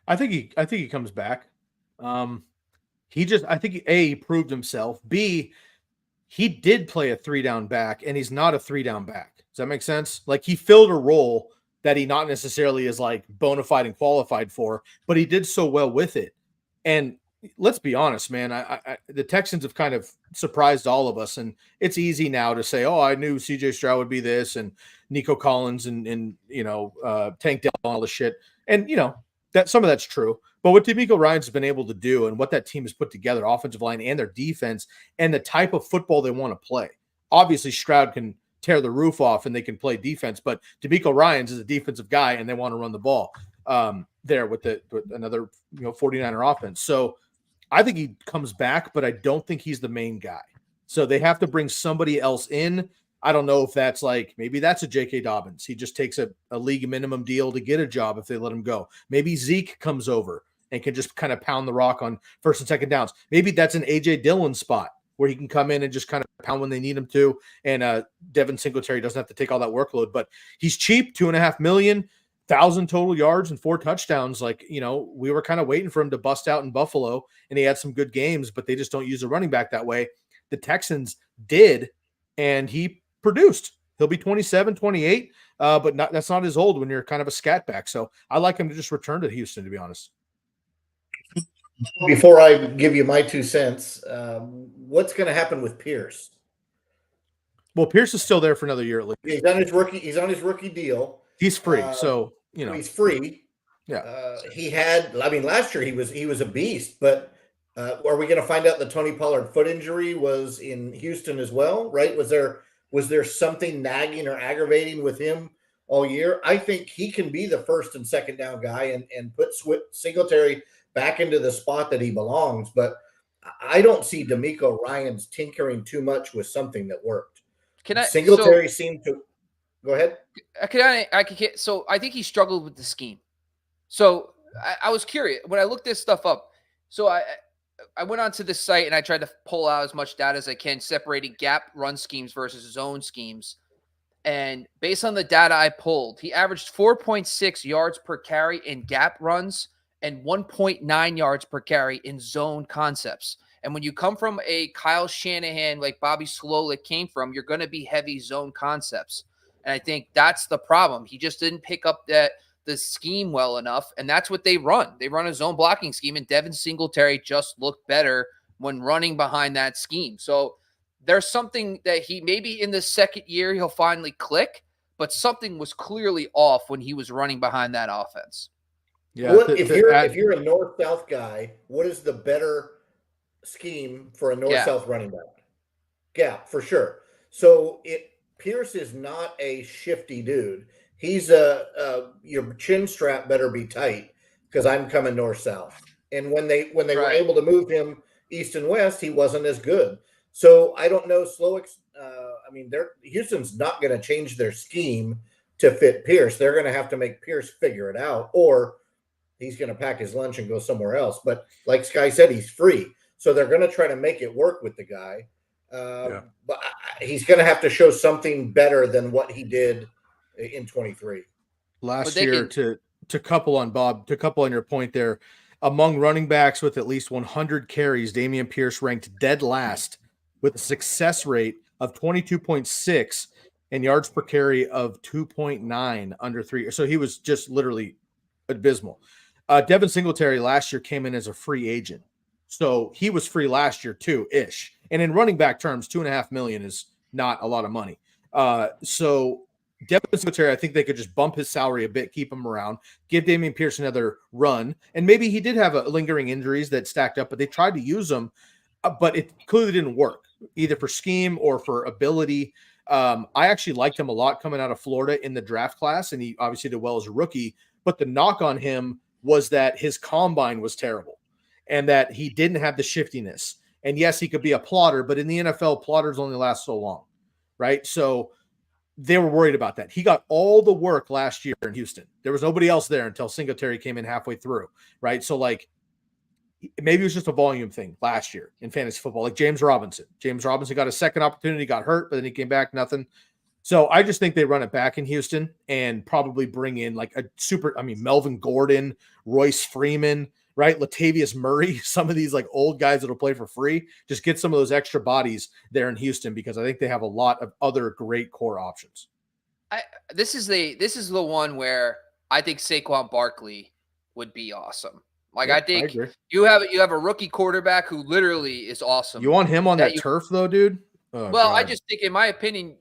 I think he comes back. I think he proved himself. B, he did play a 3-down back, and he's not a 3-down back. Does that make sense? Like he filled a role that he not necessarily is like bona fide and qualified for, but he did so well with it. And let's be honest, man, the Texans have kind of surprised all of us, and it's easy now to say, oh, I knew CJ Stroud would be this, and Nico Collins and Tank Dell and all this shit. And, that some of that's true. But what DeMeco Ryans has been able to do and what that team has put together, offensive line and their defense, and the type of football they want to play. Obviously, Stroud can tear the roof off and they can play defense, but DeMeco Ryans is a defensive guy and they want to run the ball there with another 49er offense. So I think he comes back, but I don't think he's the main guy. So they have to bring somebody else in. I don't know if that's like, maybe that's a J.K. Dobbins. He just takes a league minimum deal to get a job if they let him go. Maybe Zeke comes over and can just kind of pound the rock on first and second downs. Maybe that's an A.J. Dillon spot where he can come in and just kind of pound when they need him to. And Devin Singletary doesn't have to take all that workload, but he's cheap, $2.5 million, 1,000 total yards and 4 touchdowns. Like, we were kind of waiting for him to bust out in Buffalo, and he had some good games, but they just don't use a running back that way. The Texans did, and he produced. He'll be 27, 28, but that's not as old when you're kind of a scat back. So I like him to just return to Houston, to be honest. Before I give you my 2 cents, what's going to happen with Pierce? Well, Pierce is still there for another year at least. He's on his rookie deal. He's free, so he's free. Yeah. Last year he was a beast, but are we going to find out the Tony Pollard foot injury was in Houston as well? Right? Was there something nagging or aggravating with him all year? I think he can be the first and second down guy and put Singletary back into the spot that he belongs. But I don't see DeMeco Ryans tinkering too much with something that worked. Singletary seemed to go ahead. So I think he struggled with the scheme. So I was curious when I looked this stuff up. So I went onto this site and I tried to pull out as much data as I can, separating gap run schemes versus zone schemes. And based on the data I pulled, he averaged 4.6 yards per carry in gap runs and 1.9 yards per carry in zone concepts. And when you come from a Kyle Shanahan, like Bobby Slolik came from, you're going to be heavy zone concepts. And I think that's the problem. He just didn't pick up the scheme well enough. And that's what they run. They run a zone blocking scheme, and Devin Singletary just looked better when running behind that scheme. So there's something that he maybe in the second year he'll finally click, but something was clearly off when he was running behind that offense. Yeah. If you're a north-south guy, what is the better scheme for a north-south running back? Gap, for sure. So Pierce is not a shifty dude. He's your chin strap better be tight because I'm coming north-south. And when they were able to move him east and west, he wasn't as good. So I don't know. Slowick's. Houston's not going to change their scheme to fit Pierce. They're going to have to make Pierce figure it out, or he's going to pack his lunch and go somewhere else. But like Sky said, he's free, so they're going to try to make it work with the guy. But he's going to have to show something better than what he did in 23 last year. To couple on Bob, to couple on your point there, among running backs with at least 100 carries, Dameon Pierce ranked dead last with a success rate of 22.6 and yards per carry of 2.9 under 3. So he was just literally abysmal. Devin Singletary last year came in as a free agent. So he was free last year too, ish. And in running back terms, $2.5 million is not a lot of money. So Devin Singletary, I think they could just bump his salary a bit, keep him around, give Dameon Pierce another run. And maybe he did have lingering injuries that stacked up, but they tried to use him, but it clearly didn't work, either for scheme or for ability. I actually liked him a lot coming out of Florida in the draft class, and he obviously did well as a rookie. But the knock on him was that his combine was terrible and that he didn't have the shiftiness. And yes, he could be a plotter, but in the NFL, plotters only last so long, right? So they were worried about that. He got all the work last year in Houston. There was nobody else there until Singletary came in halfway through, right? So like maybe it was just a volume thing last year in fantasy football, like James Robinson. James Robinson got a second opportunity, got hurt, but then he came back, nothing. So I just think they run it back in Houston and probably bring in like Melvin Gordon, Royce Freeman, right? Latavius Murray, some of these like old guys that'll play for free. Just get some of those extra bodies there in Houston because I think they have a lot of other great core options. This is the one where I think Saquon Barkley would be awesome. Like, yeah, I think you have a rookie quarterback who literally is awesome. You want him on that turf though, dude? Oh, well, God. I just think, in my opinion,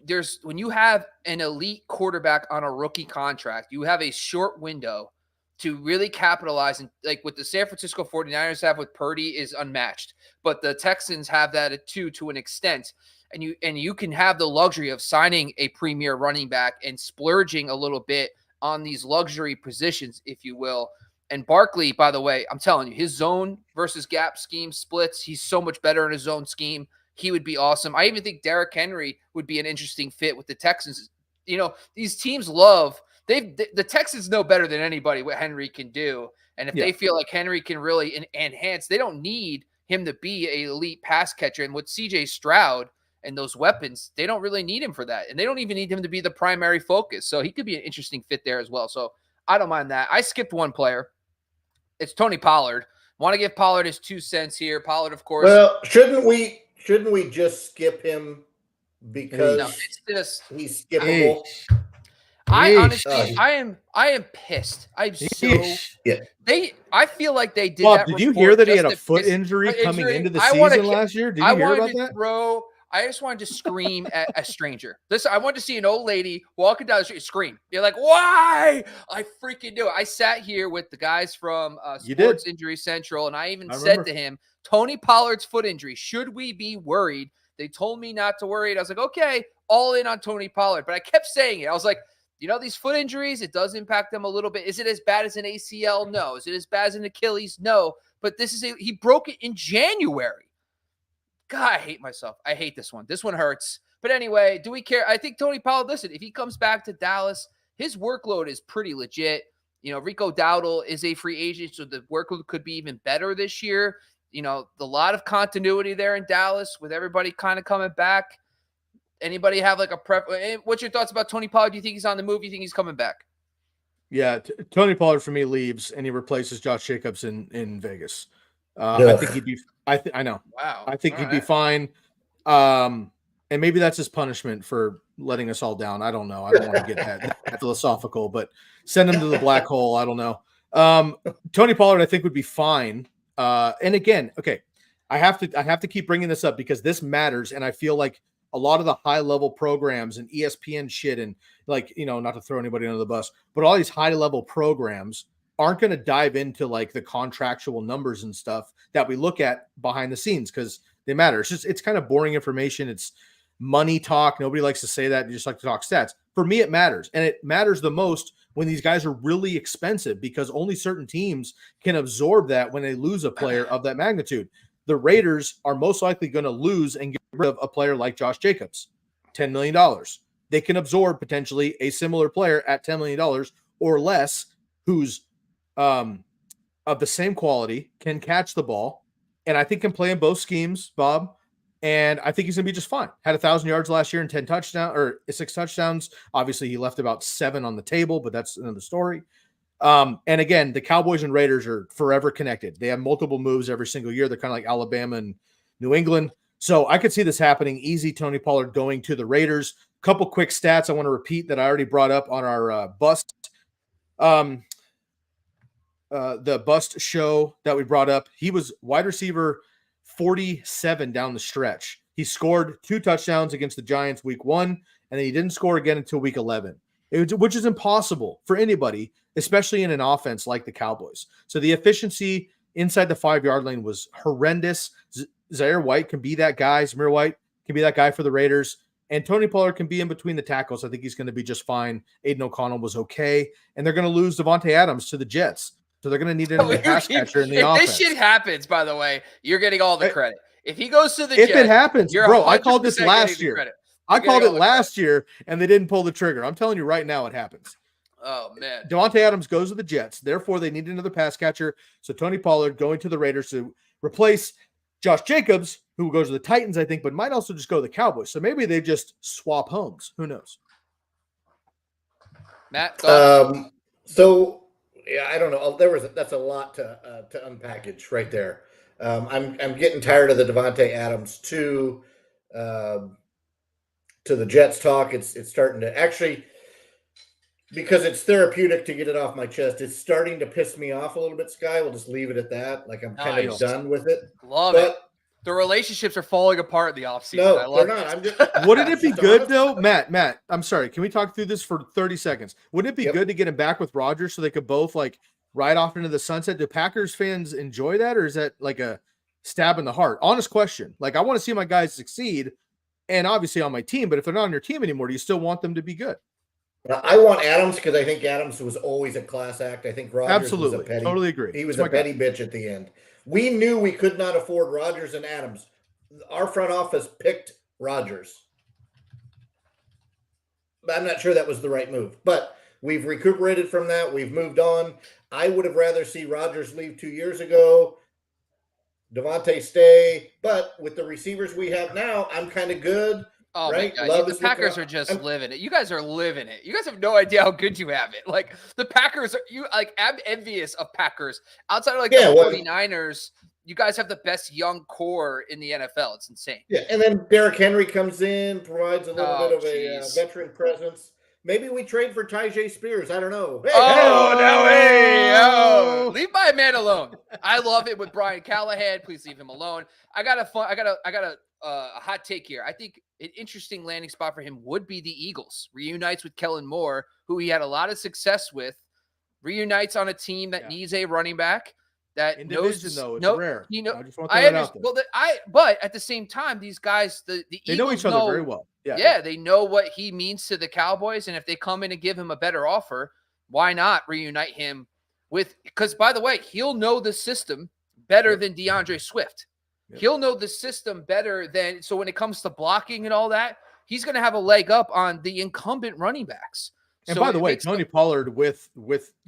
when you have an elite quarterback on a rookie contract, you have a short window to really capitalize. And like what the San Francisco 49ers have with Purdy is unmatched, but the Texans have that too, to an extent. And you can have the luxury of signing a premier running back and splurging a little bit on these luxury positions, if you will. And Barkley, by the way, I'm telling you, his zone versus gap scheme splits, he's so much better in his zone scheme. He would be awesome. I even think Derrick Henry would be an interesting fit with the Texans. You know, these teams the Texans know better than anybody what Henry can do. And if they feel like Henry can really enhance, they don't need him to be an elite pass catcher. And with CJ Stroud and those weapons, they don't really need him for that. And they don't even need him to be the primary focus. So he could be an interesting fit there as well. So I don't mind that. I skipped one player. It's Tony Pollard. Want to give Pollard his 2 cents here. Pollard, of course. Well, shouldn't we just skip him because he's skippable? I honestly, I am pissed. I'm so. I feel like they did. Bob, did you hear that he had a foot injury coming into the season last year? Did you hear about that? I just wanted to scream at a stranger. Listen, I wanted to see an old lady walking down the street scream. You're like, why? I freaking knew it. I sat here with the guys from Sports Injury Central, and I said to him, Tony Pollard's foot injury, should we be worried? They told me not to worry. And I was like, okay, all in on Tony Pollard. But I kept saying it. I was like, these foot injuries, it does impact them a little bit. Is it as bad as an ACL? No. Is it as bad as an Achilles? No. But he broke it in January. God, I hate myself. I hate this one. This one hurts. But anyway, do we care? I think Tony Pollard, listen, if he comes back to Dallas, his workload is pretty legit. Rico Dowdle is a free agent, so the workload could be even better this year. A lot of continuity there in Dallas with everybody kind of coming back. Anybody have like a prep? What's your thoughts about Tony Pollard? Do you think he's on the move? Do you think he's coming back? Yeah, Tony Pollard for me leaves and he replaces Josh Jacobs in Vegas. I think he'd be. I know. Wow. I think he'd be fine. And maybe that's his punishment for letting us all down. I don't know. I don't want to get that philosophical, but send him to the black hole. I don't know. Tony Pollard, I think, would be fine. And again, okay, I have to keep bringing this up because this matters, and I feel like a lot of the high level programs and ESPN shit, and like, you know, not to throw anybody under the bus, but all these high level programs aren't going to dive into like the contractual numbers and stuff that we look at behind the scenes because they matter. It's kind of boring information. It's money talk. Nobody likes to say that. You just like to talk stats. For me, it matters. And it matters the most when these guys are really expensive because only certain teams can absorb that when they lose a player of that magnitude. The Raiders are most likely going to lose and get rid of a player like Josh Jacobs, $10 million. They can absorb potentially a similar player at $10 million or less who's of the same quality, can catch the ball, and I think can play in both schemes, Bob. And I think he's going to be just fine. Had 1,000 yards last year and 6 touchdowns. Obviously, he left about 7 on the table, but that's another story. And again, the Cowboys and Raiders are forever connected. They have multiple moves every single year. They're kind of like Alabama and New England. So I could see this happening. Easy, Tony Pollard going to the Raiders. Couple quick stats I want to repeat that I already brought up on our bust. The bust show that we brought up. He was wide receiver 47 down the stretch. He scored 2 touchdowns against the Giants week 1, and then he didn't score again until week 11, which is impossible for anybody, especially in an offense like the Cowboys. So the efficiency inside the 5-yard lane was horrendous. Zaire White can be that guy. Zamir White can be that guy for the Raiders. And Tony Pollard can be in between the tackles. I think he's going to be just fine. Aiden O'Connell was okay. And they're going to lose Devontae Adams to the Jets. So they're going to need another pass catcher in the offense. If this shit happens, by the way, you're getting all the credit. If he goes to the Jets, if it happens, bro, I called this last year. I called it last year, and they didn't pull the trigger. I'm telling you right now it happens. Oh, man. Devontae Adams goes to the Jets. Therefore, they need another pass catcher. So Tony Pollard going to the Raiders to replace Josh Jacobs, who goes to the Titans, I think, but might also just go to the Cowboys. So maybe they just swap homes. Who knows? Matt? So, yeah, I don't know. That's a lot to unpackage right there. I'm getting tired of the Devontae Adams to the Jets talk. It's starting to actually, because it's therapeutic to get it off my chest. It's starting to piss me off a little bit, Sky. We'll just leave it at that. Like I'm kind of done with it. Love it. The relationships are falling apart in the offseason. No, they're not. I'm just, wouldn't it be good though, Matt? I'm sorry. Can we talk through this for 30 seconds? Wouldn't it be good to get him back with Rodgers so they could both like ride off into the sunset? Do Packers fans enjoy that, or is that like a stab in the heart? Honest question. Like I want to see my guys succeed, and obviously on my team. But if they're not on your team anymore, do you still want them to be good? I want Adams because I think Adams was always a class act. I think Rodgers was a petty. Totally agree. He was a petty bitch at the end. We knew we could not afford Rodgers and Adams. Our front office picked Rodgers. I'm not sure that was the right move, but we've recuperated from that. We've moved on. I would have rather see Rodgers leave 2 years ago, Devontae stay, but with the receivers we have now, I'm kind of good. Oh, right? My God. The Packers are just living it. You guys are living it. You guys have no idea how good you have it. Like the Packers I'm envious of Packers. Outside of the 49ers, you guys have the best young core in the NFL. It's insane. Yeah, and then Derrick Henry comes in, provides a little bit of a veteran presence. Maybe we trade for Tyjae Spears. I don't know. Leave my man alone. I love it with Brian Callahan. Please leave him alone. I got a hot take here. I think an interesting landing spot for him would be the Eagles. Reunites with Kellen Moore, who he had a lot of success with. Reunites on a team that needs a running back. That in knows division, though, it's rare. I just want to throw that out there. But at the same time, these guys, the they Eagles know each other very well. Yeah, they know what he means to the Cowboys, and if they come in and give him a better offer, why not reunite him with? Because by the way, he'll know the system better than DeAndre Swift. He'll know the system better than. So when it comes to blocking and all that, he's going to have a leg up on the incumbent running backs. And by the way, Tony Pollard with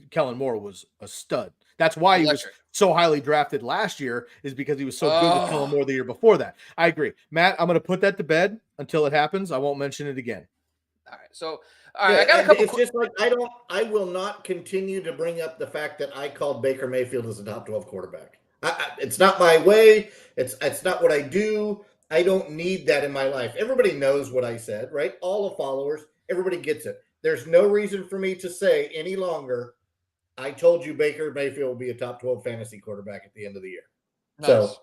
Kellen Moore was a stud. That's why he was Electric. so highly drafted last year, is because he was so good with Kellen Moore the year before that. I agree. Matt, I'm going to put that to bed until it happens. I won't mention it again. All right. So, all right, I got a couple. It's just like I will not continue to bring up the fact that I called Baker Mayfield as a top 12 quarterback. It's not my way. It's not what I do. I don't need that in my life. Everybody knows what I said, right? All the followers, everybody gets it. There's no reason for me to say any longer, I told you Baker Mayfield will be a top 12 fantasy quarterback at the end of the year. Nice. So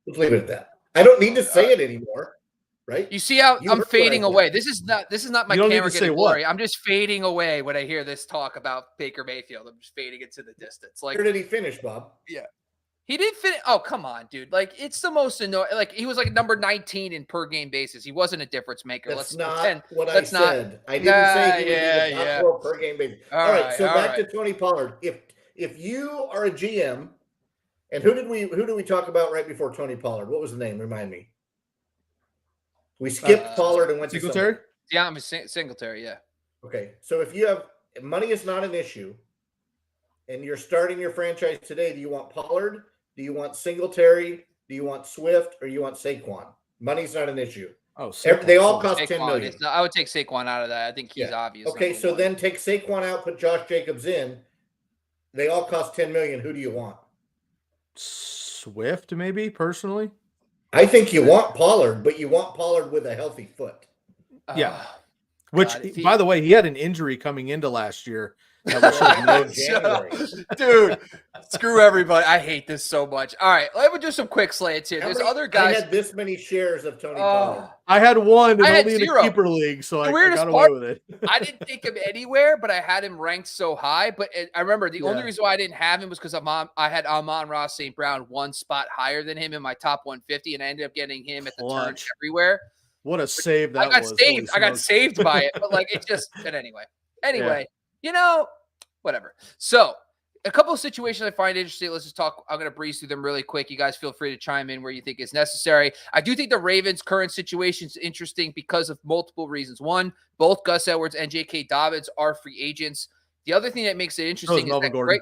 let's leave it at that. I don't need to say it anymore, right? You see how I'm fading away. This is not my camera getting blurry. I'm just fading away when I hear this talk about Baker Mayfield. I'm just fading into the distance. Like, where did he finish, Bob? Yeah. He did finish. Oh, come on, dude. Like, it's the most annoying. Like, he was like number 19 in per game basis. He wasn't a difference maker. That's not what I said. I didn't say he was a top 12 per game basis. All right. So back to Tony Pollard. If you are a GM, and who did we talk about right before Tony Pollard? What was the name? Remind me. We skipped Pollard and went to Singletary. Yeah, I'm a Singletary. Yeah. Okay. So if you have money, is not an issue, and you're starting your franchise today, do you want Pollard? Do you want Singletary? Do you want Swift? Or you want Saquon? Money's not an issue. Oh, they all cost $10 million. I would take Saquon out of that. I think he's obvious. Okay, so then take Saquon out, put Josh Jacobs in. They all cost $10 million. Who do you want? Swift, maybe, personally. I think you want Pollard, but you want Pollard with a healthy foot. Yeah. Which, by the way, he had an injury coming into last year. Dude, screw everybody. I hate this so much. All right, let me do some quick slants here. There's other guys. I had this many shares of Tony Pollard. I had one, and only in a keeper league, so I got away with it. I didn't take him anywhere, but I had him ranked so high. But I remember the only reason why I didn't have him was because I had Amon-Ra St. Brown one spot higher than him in my top 150, and I ended up getting him at the turn everywhere. What a save that was. I got saved by it, but like it just. But anyway, you know, whatever. So a couple of situations I find interesting. Let's just talk. I'm going to breeze through them really quick. You guys feel free to chime in where you think is necessary. I do think the Ravens' current situation is interesting because of multiple reasons. One, both Gus Edwards and J.K. Dobbins are free agents. The other thing that makes it interesting is that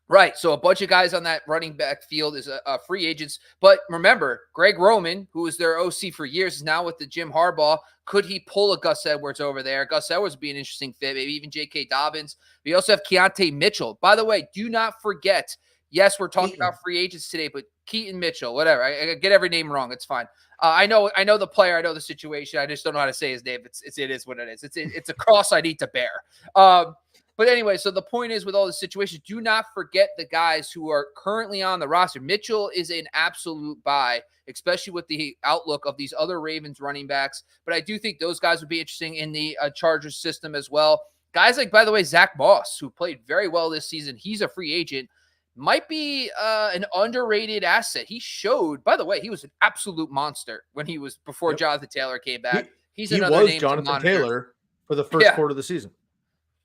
right. So a bunch of guys on that running back field is free agents. But remember, Greg Roman, who was their OC for years, is now with the Jim Harbaugh. Could he pull a Gus Edwards over there? Gus Edwards would be an interesting fit, maybe even J.K. Dobbins. We also have Keontae Mitchell. By the way, do not forget, yes, we're talking about free agents today, but Keaton Mitchell, whatever. I get every name wrong. It's fine. I know the player. I know the situation. I just don't know how to say his name. It is what it is. It's a cross I need to bear. But anyway, so the point is with all the situations, do not forget the guys who are currently on the roster. Mitchell is an absolute buy, especially with the outlook of these other Ravens running backs. But I do think those guys would be interesting in the Chargers system as well. Guys like, by the way, Zack Moss, who played very well this season. He's a free agent. Might be an underrated asset. He showed, by the way, he was an absolute monster when he was before Jonathan Taylor came back. He was Jonathan Taylor for the first quarter of the season.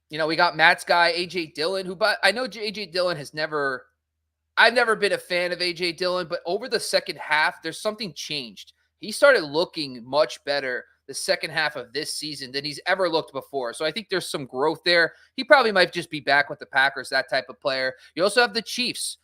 You know, we got Matt's guy, A.J. Dillon, who, but I know A.J. Dillon I've never been a fan of A.J. Dillon, but over the second half, there's something changed. He started looking much better the second half of this season than he's ever looked before. So I think there's some growth there. He probably might just be back with the Packers, that type of player. You also have the Chiefs.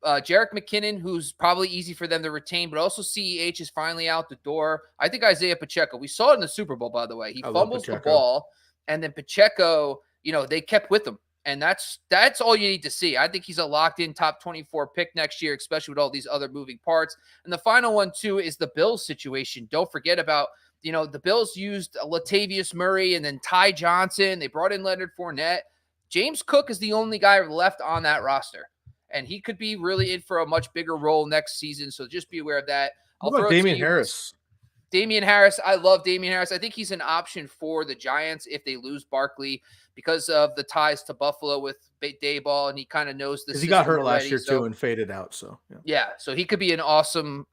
Jerick McKinnon, who's probably easy for them to retain, but also CEH is finally out the door. I think Isaiah Pacheco, we saw it in the Super Bowl, by the way. He fumbles the ball, and then Pacheco, they kept with him. And that's all you need to see. I think he's a locked-in top 24 pick next year, especially with all these other moving parts. And the final one, too, is the Bills situation. Don't forget about, the Bills used Latavius Murray and then Ty Johnson. They brought in Leonard Fournette. James Cook is the only guy left on that roster. And he could be really in for a much bigger role next season. So just be aware of that. What about Damian Harris? Damian Harris, I love Damian Harris. I think he's an option for the Giants if they lose Barkley because of the ties to Buffalo with Dayball, and he kind of knows this. He got hurt last year too and faded out. So so he could be an awesome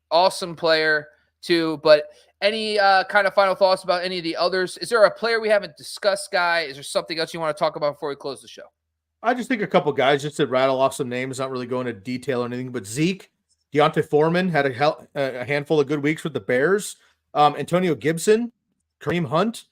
player too. But any kind of final thoughts about any of the others? Is there a player we haven't discussed, Guy? Is there something else you want to talk about before we close the show? I just think a couple guys just to rattle off some names, not really going into detail or anything, but Zeke, Deontay Foreman had a handful of good weeks with the Bears. Antonio Gibson, Kareem Hunt.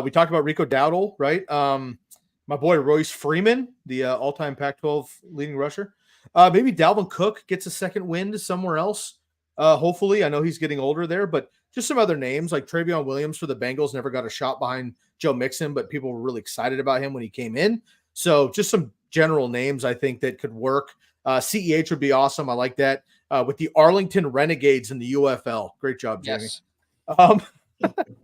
We talked about Rico Dowdle, right? My boy Royce Freeman, the all-time Pac-12 leading rusher. Maybe Dalvin Cook gets a second wind somewhere else. Hopefully, I know he's getting older there, but just some other names like Travion Williams for the Bengals never got a shot behind Joe Mixon, but people were really excited about him when he came in. So just some general names I think that could work. CEH would be awesome. I like that. With the Arlington Renegades in the UFL. Great job, Jamie. Yes.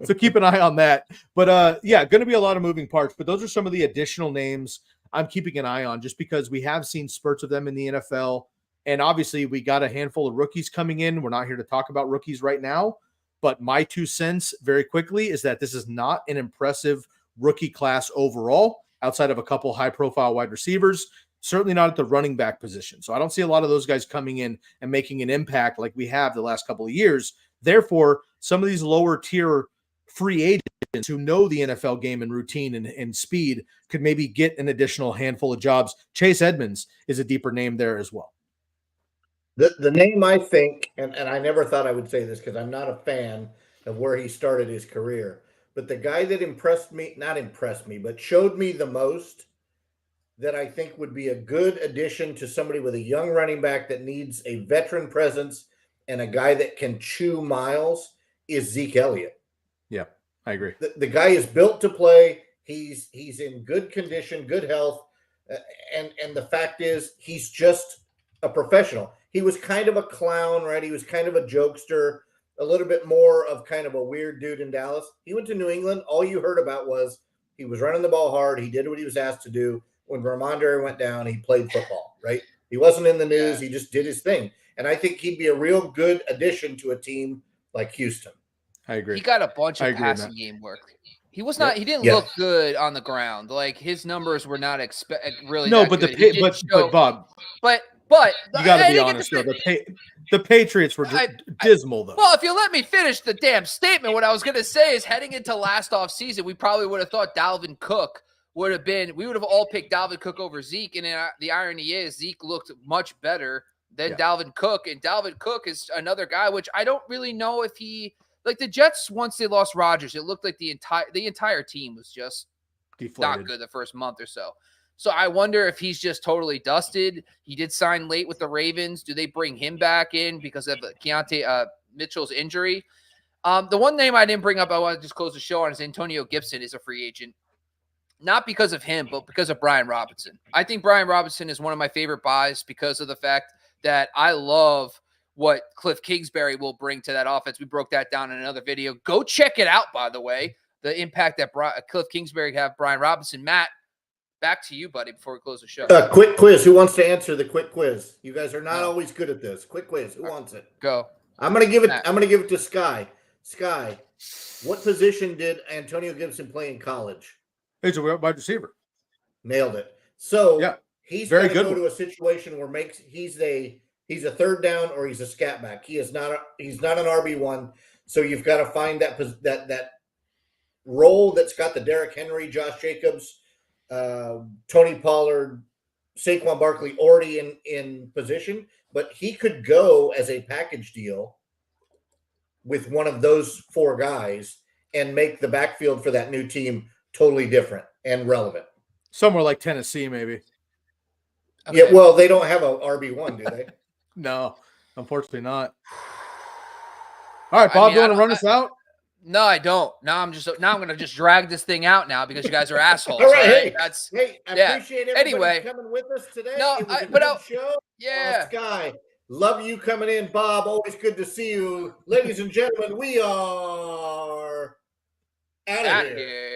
So keep an eye on that. But yeah, going to be a lot of moving parts. But those are some of the additional names I'm keeping an eye on just because we have seen spurts of them in the NFL. And obviously, we got a handful of rookies coming in. We're not here to talk about rookies right now. But my 2 cents very quickly is that this is not an impressive rookie class overall, outside of a couple high-profile wide receivers, certainly not at the running back position. So I don't see a lot of those guys coming in and making an impact like we have the last couple of years. Therefore, some of these lower-tier free agents who know the NFL game and routine and speed could maybe get an additional handful of jobs. Chase Edmonds is a deeper name there as well. The name I think, and I never thought I would say this because I'm not a fan of where he started his career, but the guy that not impressed me, but showed me the most that I think would be a good addition to somebody with a young running back that needs a veteran presence and a guy that can chew miles is Zeke Elliott. Yeah, I agree. The guy is built to play. He's in good condition, good health. And the fact is he's just a professional. He was kind of a clown, right? He was kind of a jokester, a little bit more of kind of a weird dude in Dallas. He went to New England. All you heard about was he was running the ball hard. He did what he was asked to do. When Ramondre went down, he played football, right? He wasn't in the news. He just did his thing. And I think he'd be a real good addition to a team like Houston. I agree. He got a bunch of passing game work. He was not. He didn't look good on the ground. Like his numbers were not really. No, that but good. but Bob. But you got to be honest, though. The Patriots were dismal, though. Well, if you let me finish the damn statement, what I was going to say is heading into last offseason, we probably would have thought Dalvin Cook would have been – we would have all picked Dalvin Cook over Zeke. And the irony is Zeke looked much better than Dalvin Cook. And Dalvin Cook is another guy, which I don't really know if he – like the Jets, once they lost Rodgers, it looked like the entire team was just deflated. Not good the first month or so. So I wonder if he's just totally dusted. He did sign late with the Ravens. Do they bring him back in because of Keontae Mitchell's injury? The one name I didn't bring up, I want to just close the show on, is Antonio Gibson is a free agent. Not because of him, but because of Brian Robinson. I think Brian Robinson is one of my favorite buys because of the fact that I love what Cliff Kingsbury will bring to that offense. We broke that down in another video. Go check it out, by the way, the impact that Cliff Kingsbury have Brian Robinson. Matt, back to you, buddy, before we close the show. Quick quiz. Who wants to answer the quick quiz? You guys are not always good at this. Quick quiz. Who wants it? Go. I'm gonna give it to Sky. Sky, what position did Antonio Gibson play in college? He's a wide receiver. Nailed it. So he's very going to good go to a situation where he's a third down or he's a scat back. He's not an RB1. So you've got to find that role that's got the Derrick Henry, Josh Jacobs, Tony Pollard, Saquon Barkley already in position, but he could go as a package deal with one of those four guys and make the backfield for that new team totally different and relevant. Somewhere like Tennessee, maybe. Okay. Yeah, well, they don't have a RB1, do they? No, unfortunately not. All right, Bob, you want to run us out? No, I don't. Now I'm going to just drag this thing out now because you guys are assholes. All right, hey, I appreciate everybody coming with us today. No, it was a good show. Yeah, Sky, love you coming in, Bob. Always good to see you, ladies and gentlemen. We are out of here.